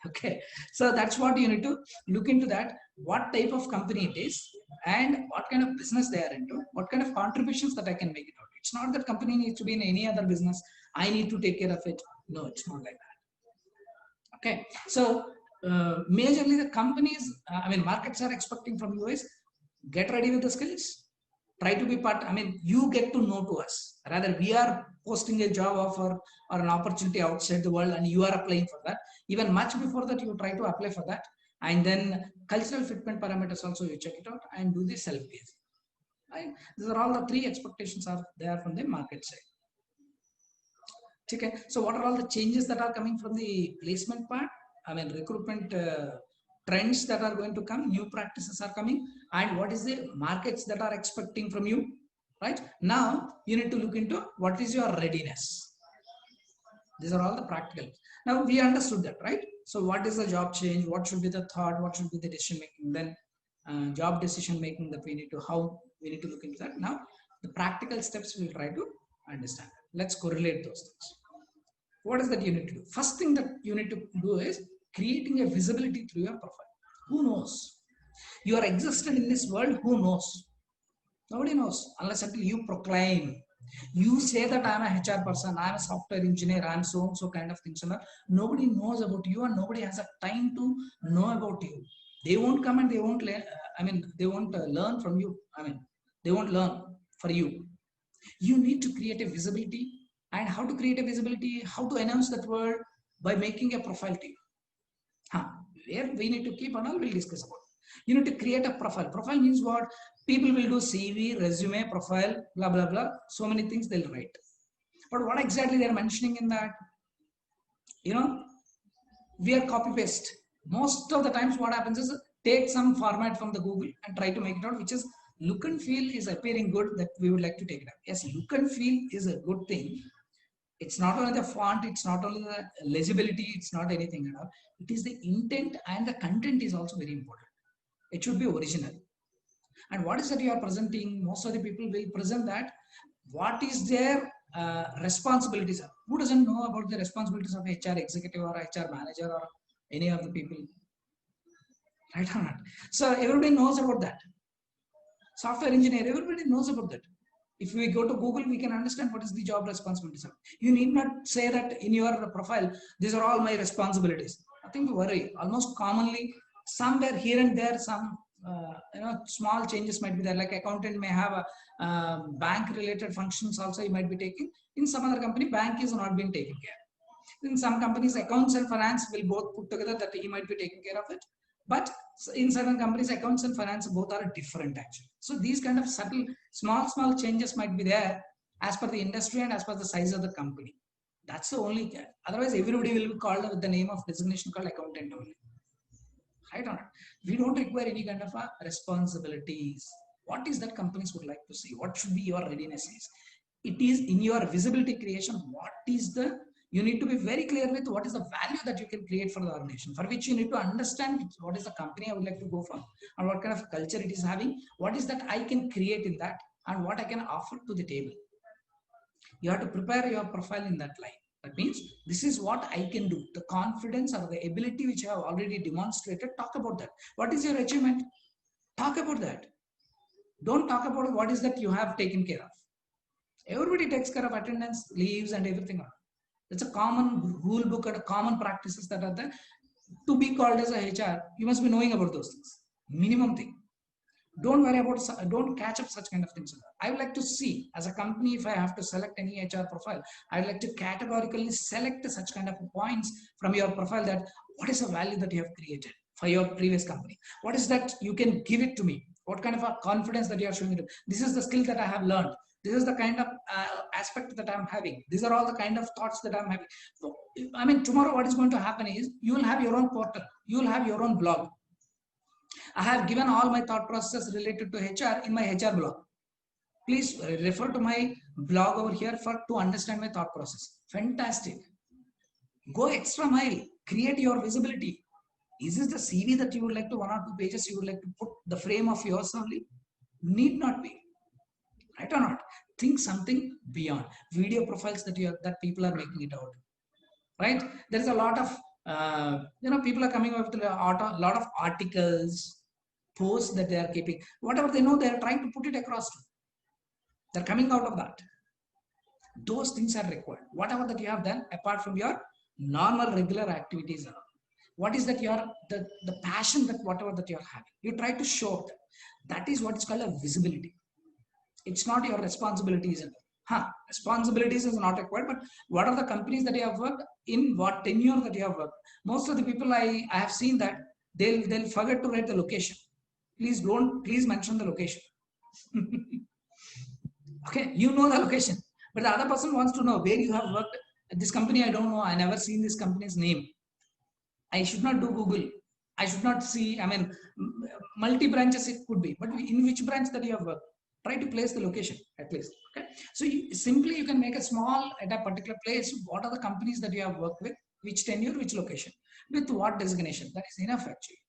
Okay, so that's what you need to look into that, what type of company it is and what kind of business they are into, what kind of contributions that I can make it out. It's not that company needs to be in any other business, I need to take care of it. No, it's not like that. Okay, so majorly the companies, markets are expecting from you is get ready with the skills, try to be part, you get to know to us. Rather, we are posting a job offer or an opportunity outside the world and you are applying for that. Even much before that, you try to apply for that. And then cultural fitment parameters also, you check it out and do the self-gaze. right? These are all the three expectations are there from the market side. Okay, so what are all the changes that are coming from the placement part? I mean, recruitment trends that are going to come, new practices are coming, and what is the markets that are expecting from you, right? Now, you need to look into what is your readiness. These are all the practical. Now, we understood that, right? So, what is the job change? What should be the thought? What should be the decision making? Then, job decision making that we need to, how we need to look into that. Now, the practical steps we'll try to understand. Let's correlate those things. What is that you need to do? First thing that you need to do is creating a visibility through your profile. Who knows? You are existed in this world, who knows? Nobody knows unless until you proclaim. You say that I'm a HR person, I'm a software engineer, I'm so and so kind of things. Nobody knows about you and nobody has a time to know about you. They won't come and they won't learn. They won't learn from you. They won't learn for you. You need to create a visibility. And how to create a visibility, how to announce that word by making a profile to you. Where we need to keep on all, we'll discuss about. You need to create a profile. Profile means what? People will do CV, resume, profile, blah, blah, blah. So many things they'll write. But what exactly they're mentioning in that? We are copy paste. Most of the times what happens is take some format from the Google and try to make it out, which is look and feel is appearing good that we would like to take it up. Yes, look and feel is a good thing. It's not only the font, it's not only the legibility, it's not anything at all. It is the intent and the content is also very important. It should be original. And what is that you are presenting? Most of the people will present that. What is their responsibilities? Who doesn't know about the responsibilities of HR executive or HR manager or any of the people? Right or not? So everybody knows about that. Software engineer, everybody knows about that. If we go to Google, we can understand what is the job responsibilities. You need not say that in your profile, these are all my responsibilities. Nothing to worry. Almost commonly, somewhere here and there, some small changes might be there. Like accountant may have a bank-related functions also you might be taking. In some other company, bank is not being taken care. In some companies, accounts and finance will both put together that he might be taking care of it. But in certain companies, accounts and finance both are different actually. So these kind of subtle, small changes might be there as per the industry and as per the size of the company. That's the only thing. Otherwise, everybody will be called with the name of designation called accountant only. Right or not? We don't require any kind of responsibilities. What is that companies would like to see? What should be your readiness is? It is in your visibility creation. What is the you need to be very clear with what is the value that you can create for the organization, for which you need to understand what is the company I would like to go for and what kind of culture it is having, what is that I can create in that and what I can offer to the table. You have to prepare your profile in that line. That means this is what I can do. The confidence or the ability which I have already demonstrated, talk about that. What is your achievement? Talk about that. Don't talk about what is that you have taken care of. Everybody takes care of attendance, leaves and everything. It's a common rule book and common practices that are there. To be called as a HR, you must be knowing about those things. Minimum thing. Don't worry about, don't catch up such kind of things. I would like to see as a company, if I have to select any HR profile, I would like to categorically select such kind of points from your profile that what is the value that you have created for your previous company? What is that you can give it to me? What kind of a confidence that you are showing it? This is the skill that I have learned. This is the kind of aspect that I'm having. These are all the kind of thoughts that I'm having. So, tomorrow what is going to happen is you will have your own portal. You will have your own blog. I have given all my thought process related to HR in my HR blog. Please refer to my blog over here to understand my thought process. Fantastic. Go extra mile. Create your visibility. Is this the CV that you would like to 1 or 2 pages you would like to put the frame of yours only? Need not be. Right or not? Think something beyond. Video profiles that people are making it out. Right? There is a lot of people are coming up with a lot of articles, posts that they are keeping. Whatever they know, they are trying to put it across. They're coming out of that. Those things are required. Whatever that you have done, apart from your normal regular activities, what is that the passion that whatever that you are having, you try to show that. That is what is called a visibility. It's not your responsibilities. Responsibilities is not required, but what are the companies that you have worked in, what tenure that you have worked? Most of the people I have seen that they'll forget to write the location. Please mention the location. Okay, you know the location, but the other person wants to know where you have worked at this company. I don't know. I never seen this company's name. I should not do Google. I should not see. I mean, multi branches it could be, but in which branch that you have worked? Try to place the location at least. Okay, so you can make a small at a particular place. What are the companies that you have worked with? Which tenure, which location, with what designation? That is enough actually.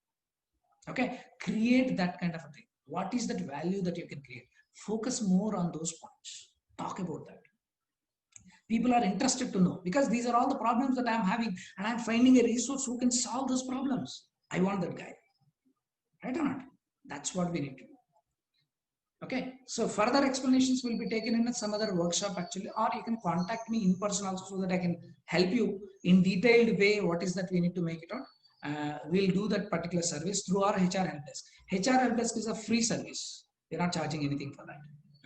Okay, create that kind of a thing. What is that value that you can create? Focus more on those points. Talk about that. People are interested to know because these are all the problems that I'm having, and I'm finding a resource who can solve those problems. I want that guy. Right or not? That's what we need to do. Okay, so further explanations will be taken in some other workshop actually, or you can contact me in person also so that I can help you in detailed way. What is that we need to make it on? We'll do that particular service through our HR help desk. HR help desk is a free service. We're not charging anything for that.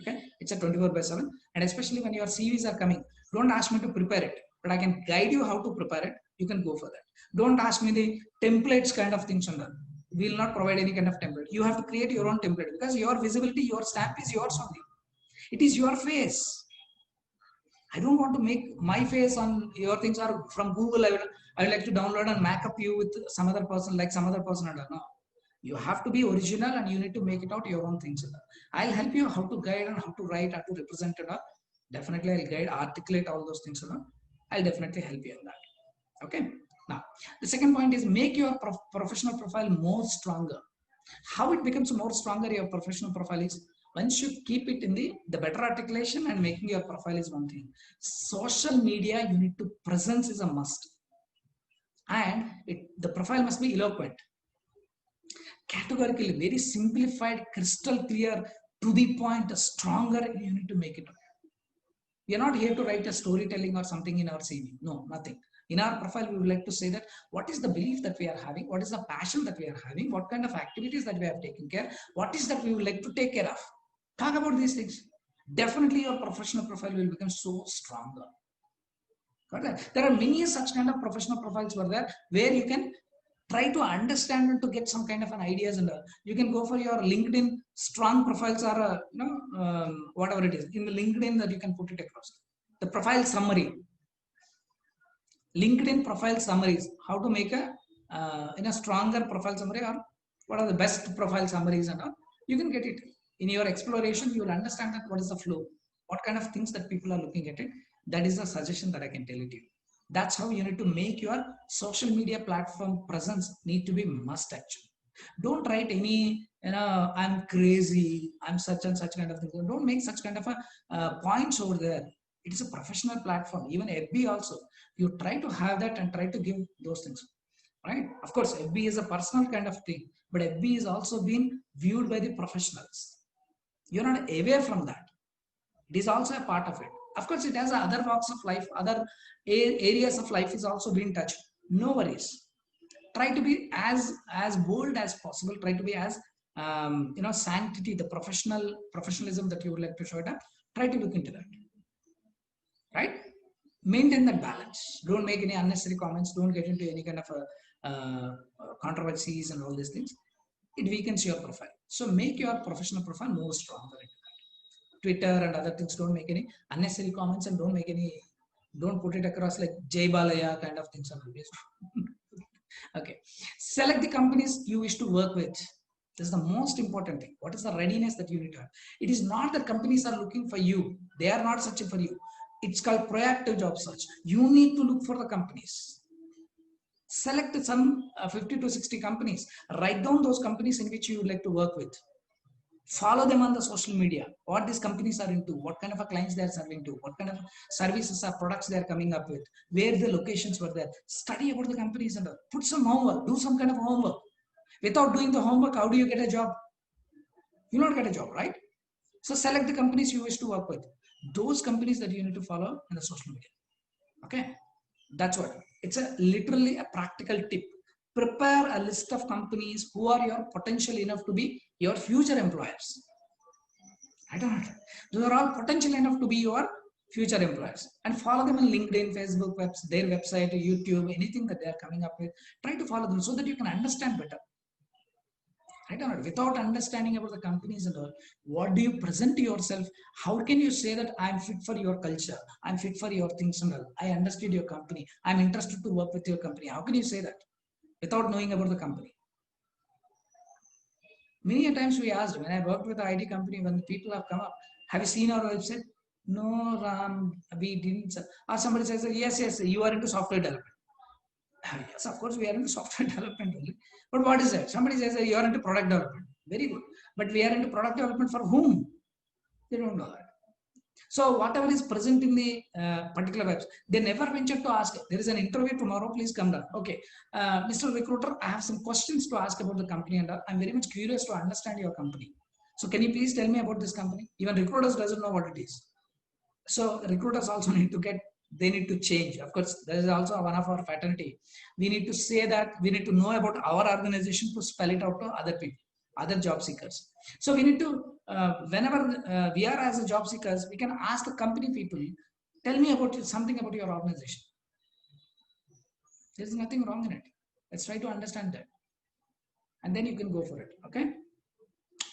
Okay, it's a 24/7, and especially when your CVs are coming, don't ask me to prepare it, but I can guide you how to prepare it. You can go for that. Don't ask me the templates kind of things on that. We will not provide any kind of template. You have to create your own template because your visibility, your stamp is yours only. It is your face. I don't want to make my face on your things or from Google. I would like to download and mac up you with some other person, like some other person. No, you have to be original and you need to make it out your own things. I'll help you how to guide and how to write, how to represent it. Definitely I'll guide, articulate all those things. I'll definitely help you on that. Okay. Now, the second point is make your professional profile more stronger. How it becomes more stronger, your professional profile is once you keep it in the better articulation and making your profile is one thing. Social media, you need to presence is a must. And the profile must be eloquent. Categorically, very simplified, crystal clear, to the point, stronger, you need to make it. We are not here to write a storytelling or something in our CV. No, nothing. In our profile, we would like to say that what is the belief that we are having, what is the passion that we are having, what kind of activities that we have taken care, what is that we would like to take care of. Talk about these things. Definitely your professional profile will become so stronger. There are many such kind of professional profiles where you can try to understand and to get some kind of an ideas, and you can go for your LinkedIn strong profiles or whatever it is in the LinkedIn that you can put it across. The profile summary. LinkedIn profile summaries, how to make a stronger profile summary, or what are the best profile summaries, and all. You can get it in your exploration. You will understand that what is the flow, what kind of things that people are looking at it. That is a suggestion that I can tell it to you. That's how you need to make your social media platform presence need to be must actually. Don't write any, I'm crazy, I'm such and such kind of thing. Don't make such kind of a points over there. It is a professional platform. Even FB also, you try to have that and try to give those things, right? Of course, FB is a personal kind of thing, but FB is also being viewed by the professionals. You're not away from that. It is also a part of it. Of course, it has other walks of life, other areas of life is also being touched. No worries. Try to be as bold as possible. Try to be as sanctity, the professionalism that you would like to show it up. Try to look into that. Right? Maintain that balance. Don't make any unnecessary comments. Don't get into any kind of controversies and all these things. It weakens your profile. So make your professional profile more stronger. Twitter and other things, don't make any unnecessary comments and don't put it across like Jay Balaya kind of things. Okay. Select the companies you wish to work with. This is the most important thing. What is the readiness that you need to have? It is not that companies are looking for you. They are not searching for you. It's called proactive job search. You need to look for the companies. Select some 50 to 60 companies. Write down those companies in which you would like to work with. Follow them on the social media, what these companies are into, what kind of a clients they are serving to, what kind of services or products they are coming up with, where the locations were there. Study about the companies and put some homework, do some kind of homework. Without doing the homework, how do you get a job? You will not get a job, right? So select the companies you wish to work with. Those companies that you need to follow in the social media. Okay, that's what. It's literally a practical tip. Prepare a list of companies who are your potential enough to be your future employers. I don't know. Those are all potential enough to be your future employers. And follow them on LinkedIn, Facebook, their website, YouTube, anything that they are coming up with. Try to follow them so that you can understand better. Right or not? Without understanding about the companies and all, what do you present yourself? How can you say that I'm fit for your culture? I'm fit for your things and all. I understood your company. I'm interested to work with your company. How can you say that without knowing about the company? Many a times we asked, when I worked with the IT company, when the people have come up, have you seen our website? No, Ram, we didn't. Or somebody says, yes, yes, you are into software development. Yes, of course, we are into software development only. But what is that? Somebody says that you are into product development. Very good. But we are into product development for whom? They don't know that. So whatever is present in the particular website, they never venture to ask. There is an interview tomorrow. Please come down. Okay, Mr. Recruiter, I have some questions to ask about the company, and I'm very much curious to understand your company. So can you please tell me about this company? Even recruiters doesn't know what it is. So recruiters also need to get, they need to change. Of course, there is also one of our fraternity. We need to say that we need to know about our organization to spell it out to other people, other job seekers. So we need to, whenever we are as a job seekers, we can ask the company people, tell me about something about your organization. There's nothing wrong in it. Let's try to understand that. And then you can go for it. Okay.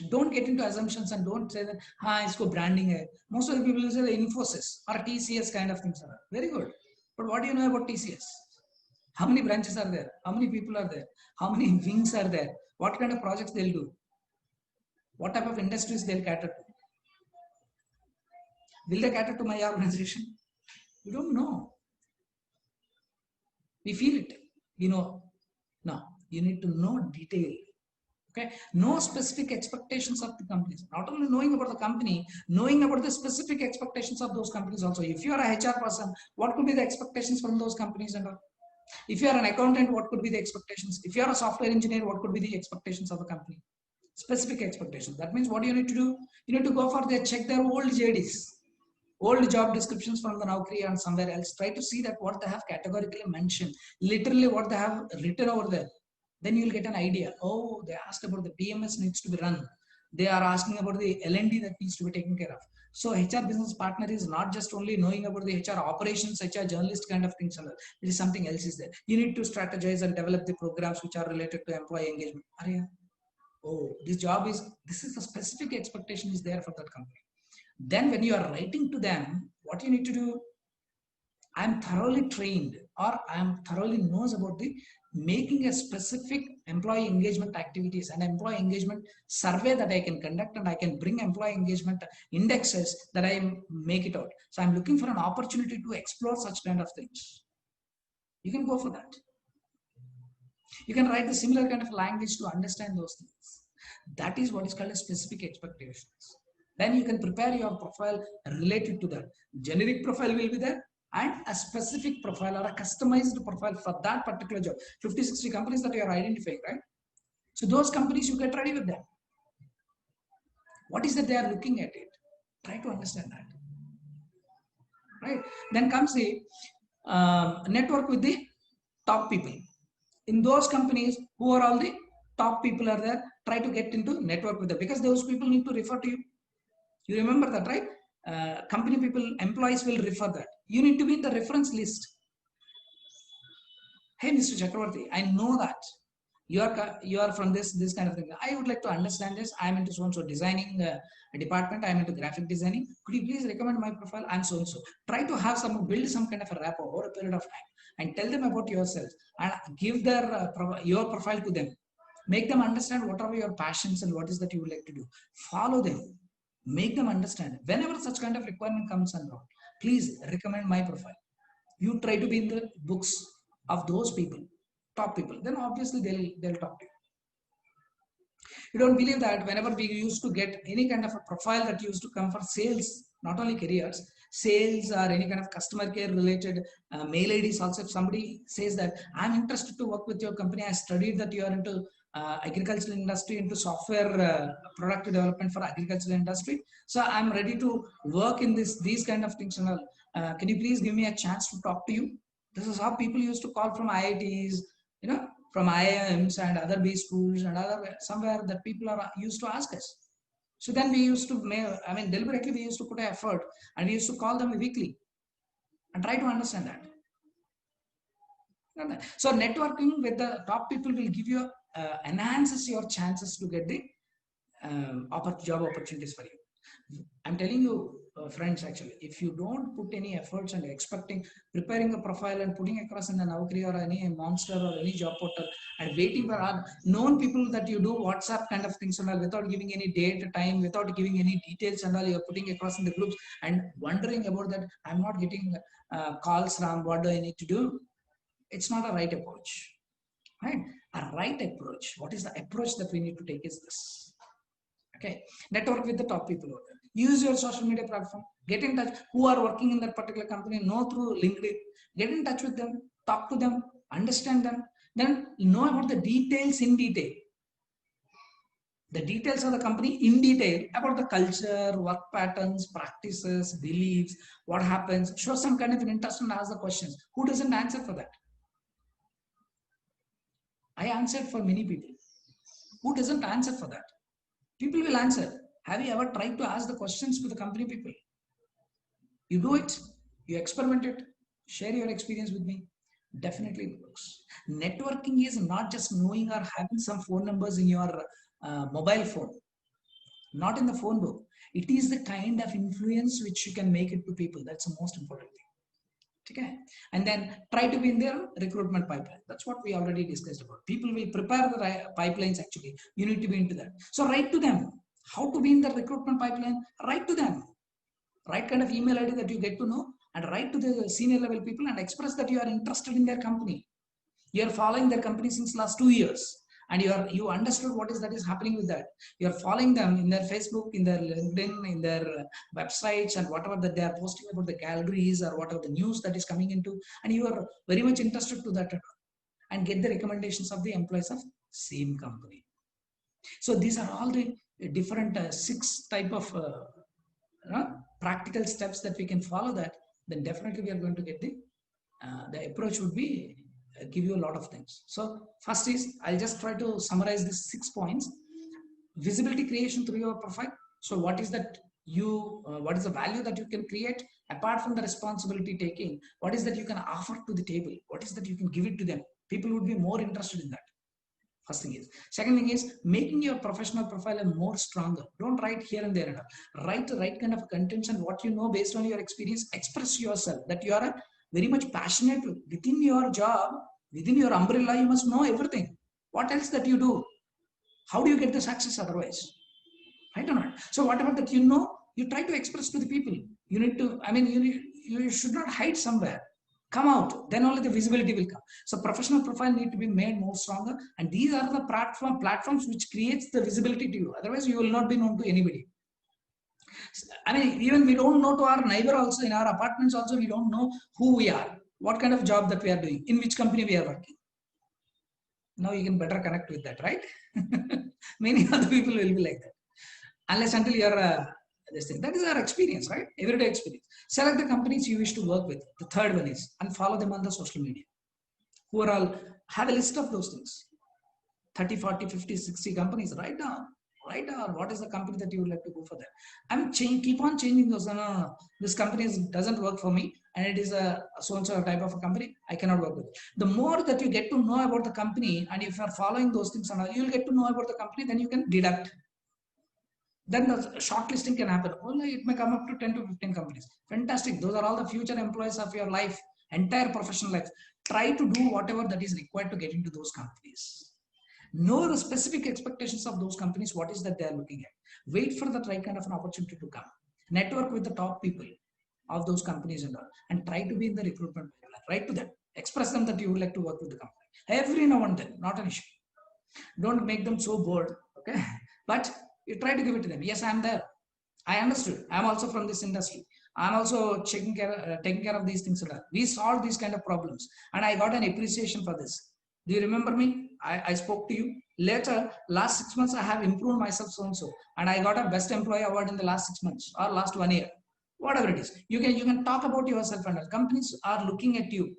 Don't get into assumptions and don't say that, it's go branding. Hai. Most of the people will say the Infosys or TCS kind of things are very good. But what do you know about TCS? How many branches are there? How many people are there? How many wings are there? What kind of projects they'll do? What type of industries they'll cater to? Will they cater to my organization? We don't know. We feel it. You know. No, you need to know detail. Okay, no specific expectations of the companies. Not only knowing about the company, knowing about the specific expectations of those companies also. If you are a HR person, what could be the expectations from those companies and all? If you are an accountant, what could be the expectations? If you are a software engineer, what could be the expectations of the company? Specific expectations. That means what do you need to do? You need to go for their, check their old JDs, old job descriptions from the Naukri and somewhere else. Try to see that what they have categorically mentioned, literally what they have written over there. Then you'll get an idea. Oh, they asked about the PMS needs to be run. They are asking about the L&D that needs to be taken care of. So HR business partner is not just only knowing about the HR operations, HR journalist kind of things. It is something else is there. You need to strategize and develop the programs which are related to employee engagement. Oh, this is the specific expectation is there for that company. Then when you are writing to them, what you need to do, I'm thoroughly trained or I'm thoroughly knows about the making a specific employee engagement activities and employee engagement survey that I can conduct, and I can bring employee engagement indexes that I make it out. So I'm looking for an opportunity to explore such kind of things. You can go for that. You can write the similar kind of language to understand those things. That is what is called a specific expectations. Then you can prepare your profile related to that. Generic profile will be there, and a specific profile or a customized profile for that particular job. 50, 60 companies that you are identifying, right? So those companies, you get ready with them. What is that they are looking at it? Try to understand that. Right? Then comes the network with the top people. In those companies, who are all the top people are there, try to get into network with them, because those people need to refer to you. You remember that, right? Company people, employees will refer that. You need to be in the reference list. Hey, Mr. Chakravarti, I know that you are from this kind of thing. I would like to understand this. I'm into so-and-so designing department. I'm into graphic designing. Could you please recommend my profile? I'm so-and-so. Try to have build some kind of a rapport over a period of time and tell them about yourself and give their your profile to them. Make them understand what are your passions and what is that you would like to do. Follow them. Make them understand. Whenever such kind of requirement comes and all, please recommend my profile. You try to be in the books of those people, top people. Then obviously they'll talk to you. You don't believe that whenever we used to get any kind of a profile that used to come for sales, not only careers, sales or any kind of customer care related mail IDs also. If somebody says that I'm interested to work with your company, I studied that you are into agricultural industry, into software product development for agricultural industry, so I'm ready to work in these kind of things and all. Can you please give me a chance to talk to you? This is how people used to call from IITs, from IIMs and other B schools and other somewhere that people are used to ask us. So then we used to, deliberately we used to put an effort and we used to call them weekly and try to understand that. So networking with the top people will give you enhances your chances to get the job opportunities for you. I'm telling you, friends, actually, if you don't put any efforts and preparing a profile and putting across in a Naukri or any Monster or any job portal and waiting for known people that you do WhatsApp kind of things and all without giving any date, time, without giving any details and all, you're putting across in the groups and wondering about that, I'm not getting calls, Ram, what do I need to do? It's not a right approach, right? A right approach. What is the approach that we need to take is this. Okay, network with the top people over there. Use your social media platform. Get in touch. Who are working in that particular company? Know through LinkedIn. Get in touch with them. Talk to them. Understand them. Then know about the details in detail. The details of the company in detail about the culture, work patterns, practices, beliefs, what happens. Show some kind of an interest and ask the questions. Who doesn't answer for that? I answered for many people. Who doesn't answer for that? People will answer. Have you ever tried to ask the questions to the company people? You do it, you experiment it, share your experience with me. Definitely it works. Networking is not just knowing or having some phone numbers in your mobile phone, not in the phone book. It is the kind of influence which you can make it to people. That's the most important thing. Okay, and then try to be in their recruitment pipeline. That's what we already discussed about. People will prepare the pipelines. Actually, you need to be into that. So write to them. How to be in the recruitment pipeline? Write to them. Right kind of email ID that you get to know, and write to the senior level people and express that you are interested in their company. You are following their company since last 2 years, and you understood what is that is happening with that. You are following them in their Facebook, in their LinkedIn, in their websites, and whatever that they are posting about the galleries or whatever the news that is coming into, and you are very much interested to that, and get the recommendations of the employees of same company. So these are all the different 6 type of practical steps that we can follow that, then definitely we are going to get the approach would be give you a lot of things. So first is, I'll just try to summarize these 6 points. Visibility creation through your profile. So what is that what is the value that you can create apart from the responsibility taking? What is that you can offer to the table? What is that you can give it to them? People would be more interested in that. First thing is. Second thing is making your professional profile more stronger. Don't write here and there. Write the right kind of contents and what you know based on your experience. Express yourself that you are very much passionate within your job, within your umbrella. You must know everything. What else that you do? How do you get the success otherwise? Right or not? So whatever that you know, you try to express to the people. You need to, you should not hide somewhere. Come out, then only the visibility will come. So professional profile need to be made more stronger, and these are the platforms which creates the visibility to you. Otherwise, you will not be known to anybody. Even we don't know to our neighbor also, in our apartments also, we don't know who we are, what kind of job that we are doing, in which company we are working. Now you can better connect with that, right? Many other people will be like that. Unless until you are this thing. That is our experience, right? Everyday experience. Select the companies you wish to work with. The third one is, and follow them on the social media. Who are all, have a list of those things. 30, 40, 50, 60 companies. Write down. What is the company that you would like to go for that? Keep on changing those. No. This company doesn't work for me, and it is a so-and-so type of a company. I cannot work with it. The more that you get to know about the company, and if you are following those things, you'll get to know about the company, then you can deduct. Then the shortlisting can happen. Only it may come up to 10 to 15 companies. Fantastic. Those are all the future employees of your life, entire professional life. Try to do whatever that is required to get into those companies. Know the specific expectations of those companies. What is that they are looking at? Wait for the right kind of an opportunity to come. Network with the top people of those companies and try to be in the recruitment. Write to them. Express them that you would like to work with the company. Every now and then, not an issue. Don't make them so bored. Okay, but you try to give it to them. Yes, I'm there. I understood. I'm also from this industry. I'm also taking care of these things. We solved these kind of problems, and I got an appreciation for this. Do you remember me? I spoke to you. Later, last 6 months, I have improved myself so and so, and I got a best employee award in the last 6 months or last 1 year. Whatever it is, you can talk about yourself, and companies are looking at you.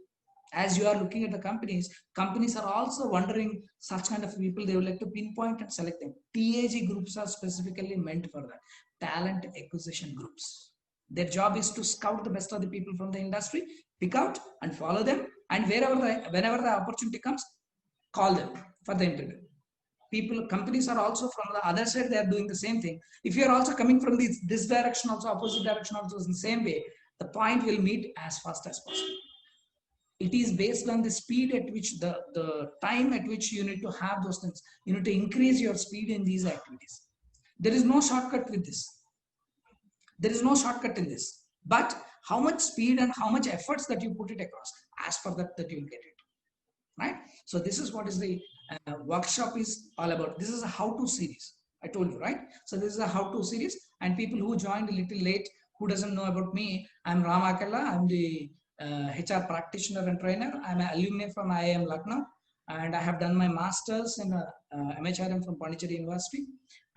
As you are looking at the companies are also wondering such kind of people. They would like to pinpoint and select them. TAG groups are specifically meant for that. Talent acquisition groups. Their job is to scout the best of the people from the industry, pick out and follow them, and whenever the opportunity comes, call them for the interview. companies are also from the other side, they are doing the same thing. If you are also coming from this direction, also opposite direction, also in the same way, the point will meet as fast as possible. It is based on the speed at which the time at which you need to have those things. You need to increase your speed in these activities. There is no shortcut with this. There is no shortcut in this. But how much speed and how much efforts that you put it across, as per that you will get it. Right? So this is what is the workshop is all about. This is a how-to series. I told you, right? So this is a how-to series, and people who joined a little late, who doesn't know about me, I'm Ram Akella. I'm the HR practitioner and trainer. I'm an alumni from IIM Lucknow, and I have done my masters in MHRM from Pondicherry University,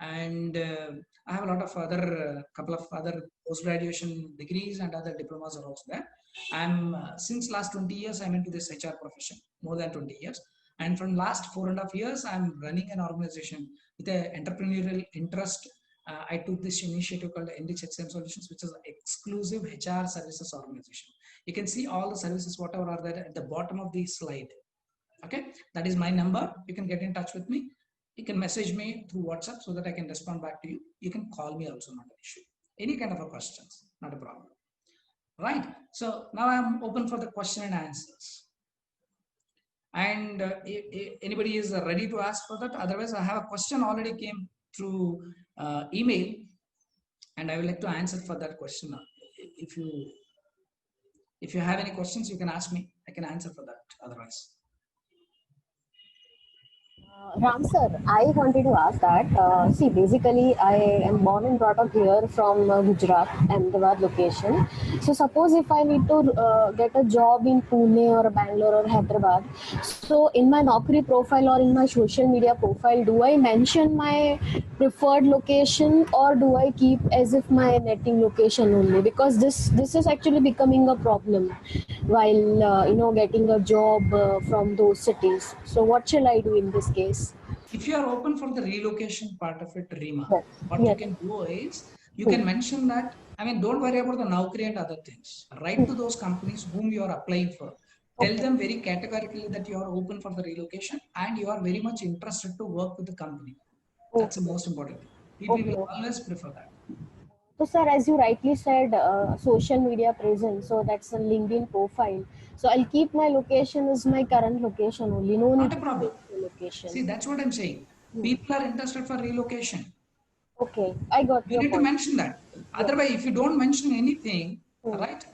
and I have a lot of other couple of other post-graduation degrees and other diplomas are also there. I'm since last 20 years I'm into this HR profession, more than 20 years, and from last 4.5 years I'm running an organization with an entrepreneurial interest. I took this initiative called Enrich HCM Solutions, which is an exclusive HR services organization. You can see all the services whatever are there at the bottom of the slide. Okay, that is my number. You can get in touch with me. You can message me through WhatsApp so that I can respond back to you. You can call me also, not an issue. Any kind of a questions, not a problem. Right. So now I'm open for the question and answers. And if anybody is ready to ask for that, otherwise I have a question already came through email, and I would like to answer for that question. If you have any questions, you can ask me. I can answer for that. Otherwise. Ram sir, I wanted to ask that, see, basically I am born and brought up here from Gujarat, Ahmedabad location. So suppose if I need to get a job in Pune or Bangalore or Hyderabad, so in my Naukri profile or in my social media profile, do I mention my preferred location or do I keep as if my netting location only? Because this is actually becoming a problem while getting a job from those cities. So what shall I do in this case? If you are open for the relocation part of it, Rima, Yes. what you can do is you can mention that. I mean, don't worry about the Naukri and other things. Write to those companies whom you are applying for. Tell them very categorically that you are open for the relocation and you are very much interested to work with the company. That's the most important thing. People will always prefer that. So, sir, as you rightly said, social media presence, so that's a LinkedIn profile. So, I'll keep my location as my current location only. No need Not a to problem. change the location. See, that's what I'm saying. People are interested for relocation. Okay, I got You your need to point. mention that. Yes. Otherwise, if you don't mention anything, right?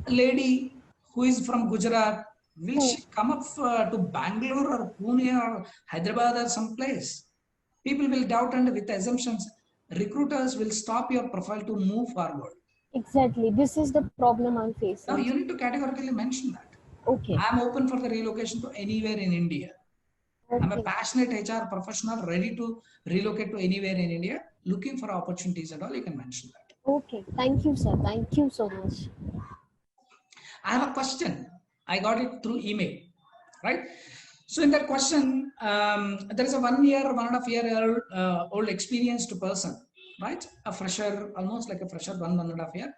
A lady who is from Gujarat, will she come up to Bangalore or Pune or Hyderabad or someplace? People will doubt, and with assumptions, recruiters will stop your profile to move forward. Exactly. This is the problem I'm Now facing. you need to categorically mention that. Okay. I'm open for the relocation to anywhere in India. I'm a Okay. passionate HR professional ready to relocate to anywhere in India, looking for opportunities and all. You can mention that. Okay. Thank you, sir. Thank you so much. I have a question. I got it through email, right? So in that question, there is a 1 year, 1.5 year old experienced person, right? A fresher, almost like a fresher, 1.5 year.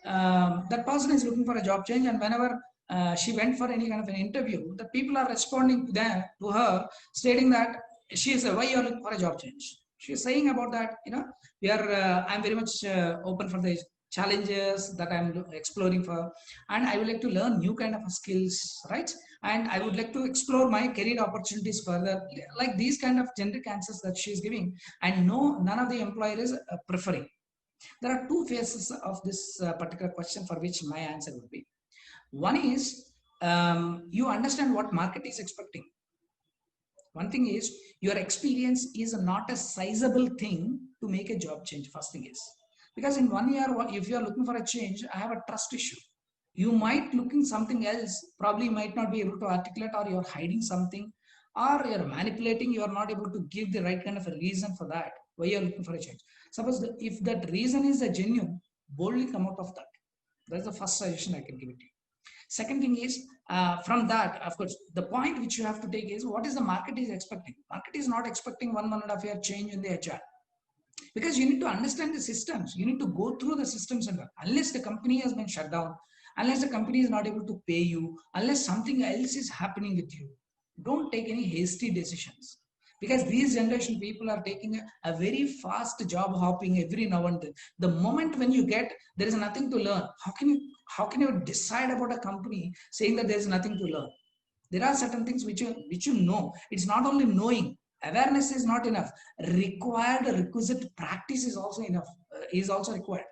That person is looking for a job change, and whenever she went for any kind of an interview, the people are responding to her, stating that she is why you are looking for a job change. She is saying about that, we are. I'm very much open for the challenges that I'm exploring for, and I would like to learn new kind of skills, right? And I would like to explore my career opportunities further, like these kind of generic answers that she is giving, and no, none of the employer is preferring. There are two phases of this particular question for which my answer would be. One is you understand what market is expecting. One thing is your experience is not a sizable thing to make a job change. First thing is because in 1 year, if you are looking for a change, I have a trust issue. You might looking something else, probably might not be able to articulate, or you're hiding something, or you're manipulating. You are not able to give the right kind of a reason for that. Why you're looking for a change? Suppose if that reason is a genuine, boldly come out of that. That's the first suggestion I can give it to you. Second thing is, from that, of course, the point which you have to take is what is the market is expecting. Market is not expecting 1.5 year change in the HR. Because you need to understand the systems. You need to go through the systems and unless the company has been shut down, unless the company is not able to pay you, unless something else is happening with you, don't take any hasty decisions. Because these generation people are taking a very fast job hopping every now and then. The moment when you get, there is nothing to learn. How can you decide about a company saying that there is nothing to learn? There are certain things which you know. It's not only knowing. Awareness is not enough. Requisite practice is also enough. Is also required.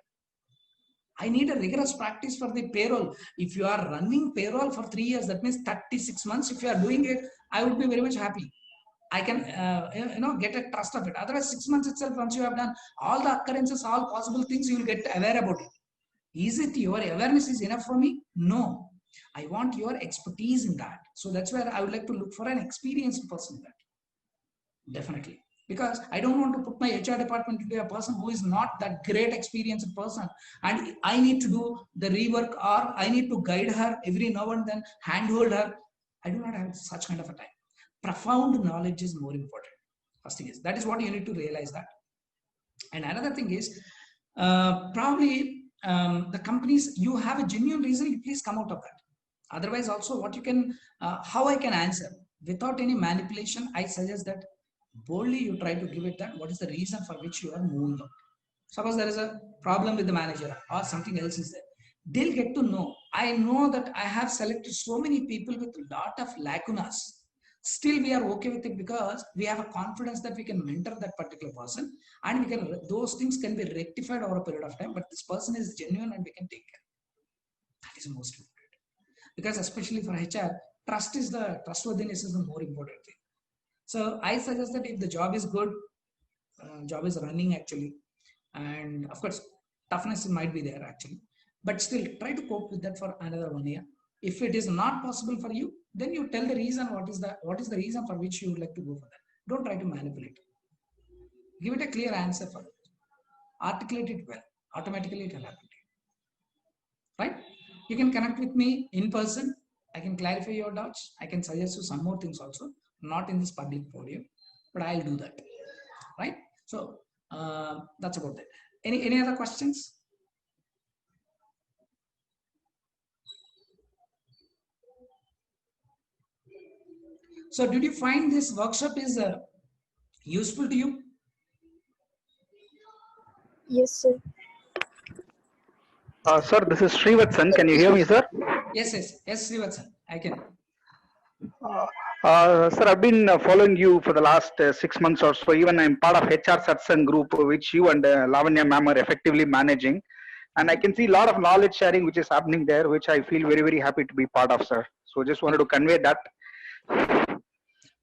I need a rigorous practice for the payroll. If you are running payroll for 3 years, that means 36 months. If you are doing it, I would be very much happy. I can get a trust of it. Otherwise, 6 months itself, once you have done all the occurrences, all possible things, you will get aware about it. Is it your awareness is enough for me? No. I want your expertise in that. So that's where I would like to look for an experienced person in that. Definitely. Because I don't want to put my HR department into a person who is not that great experienced person, and I need to do the rework, or I need to guide her every now and then, handhold her. I do not have such kind of a time. Profound knowledge is more important. First thing is, that is what you need to realize that. And another thing is, probably the companies, you have a genuine reason, you please come out of that. Otherwise also, what you can, how I can answer without any manipulation, I suggest that boldly you try to give it that what is the reason for which you are moving out. Suppose there is a problem with the manager or something else is there, they'll get to know. I know that I have selected so many people with a lot of lacunas. Still we are okay with it because we have a confidence that we can mentor that particular person, and we can, those things can be rectified over a period of time, but this person is genuine and we can take care. That is the most important. Because especially for HR, trustworthiness is the more important thing. So I suggest that if the job is good, job is running actually, and of course toughness might be there actually, but still try to cope with that for another 1 year. If it is not possible for you, then you tell the reason. What is the reason for which you would like to go for that? Don't try to manipulate. Give it a clear answer for it. Articulate it well. Automatically it will happen to you. Right? You can connect with me in person. I can clarify your doubts. I can suggest you some more things also. Not in this public podium, but I'll do that. Right? So that's about that. Any other questions? So did you find this workshop is useful to you? Yes, sir. Sir, this is Srivatsan. Can you hear me, sir? Yes, Srivatsan. I can. Sir, I've been following you for the last 6 months or so. Even I'm part of HR Satsang group, which you and Lavanya ma'am are effectively managing. And I can see a lot of knowledge sharing which is happening there, which I feel very, very happy to be part of, sir. So just wanted to convey that.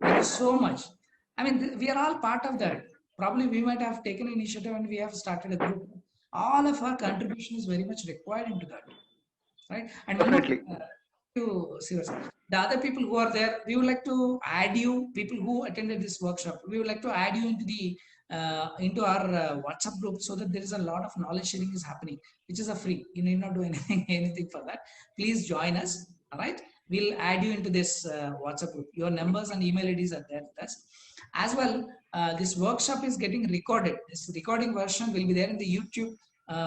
Thank you so much. I mean, we are all part of that. Probably we might have taken initiative and we have started a group. All of our contribution is very much required into that. Right? And Definitely. The other people who are there, we would like to add you, people who attended this workshop, we would like to add you into our WhatsApp group, so that there is a lot of knowledge sharing is happening, which is a free. You need not do anything for that. Please join us. All right. We'll add you into this WhatsApp group. Your numbers and email IDs are there with us. As well, this workshop is getting recorded. This recording version will be there in the YouTube.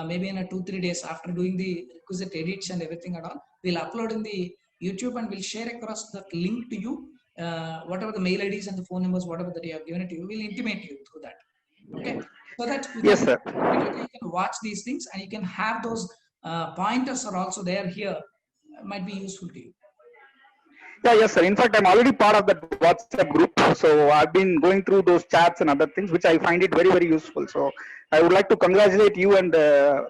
Maybe in a 2-3 days after doing the requisite edits and everything and all, we'll upload in the YouTube and we'll share across the link to you. Whatever the mail IDs and the phone numbers, whatever that you have given it to you, we'll intimate you through that. Okay, so that yes, sir, you can watch these things and you can have those pointers are also there here. Might be useful to you. Yeah, yes, sir. In fact, I'm already part of that WhatsApp group. So I've been going through those chats and other things, which I find it very, very useful. So I would like to congratulate you and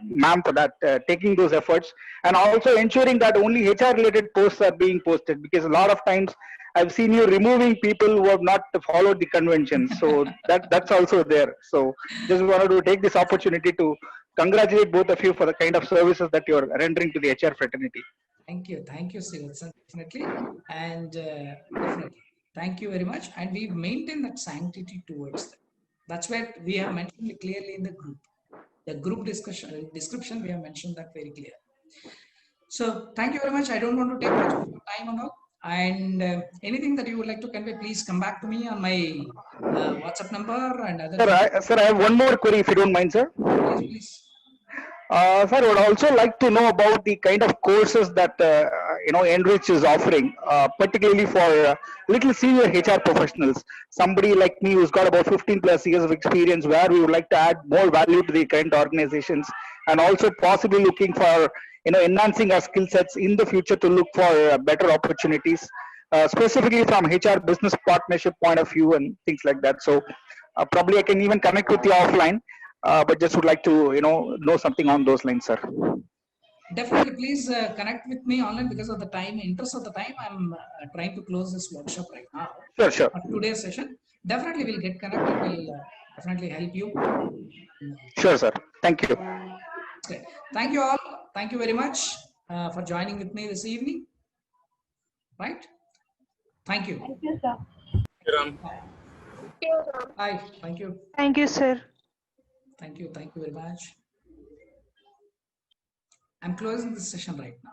ma'am for that, taking those efforts, and also ensuring that only HR related posts are being posted, because a lot of times I've seen you removing people who have not followed the conventions. So that's also there. So just wanted to take this opportunity to congratulate both of you for the kind of services that you're rendering to the HR fraternity. Thank you, Srivatsan, definitely, and definitely. Thank you very much. And we maintain that sanctity towards that. That's where we have mentioned it clearly in the group. The group description, we have mentioned that very clear. So thank you very much. I don't want to take much of your time and all. And anything that you would like to convey, please come back to me on my WhatsApp number and other. Sir, I have one more query, if you don't mind, sir. Please. Sir, I would also like to know about the kind of courses that Enrich is offering, particularly for little senior HR professionals. Somebody like me who's got about 15 plus years of experience, where we would like to add more value to the current organizations, and also possibly looking for enhancing our skill sets in the future to look for better opportunities, specifically from HR business partnership point of view and things like that. So probably I can even connect with you offline, but just would like to know something on those lines, sir. Definitely, please connect with me online because of the time. Interest of the time, I'm trying to close this workshop right now. Sure. Today's session. Definitely, we'll get connected. We'll definitely help you. Sure, sir. Thank you. Okay. Thank you all. Thank you very much for joining with me this evening. Right? Thank you. Thank you, sir. Bye. Thank you. Thank you, sir. Thank you. Thank you very much. I'm closing this session right now.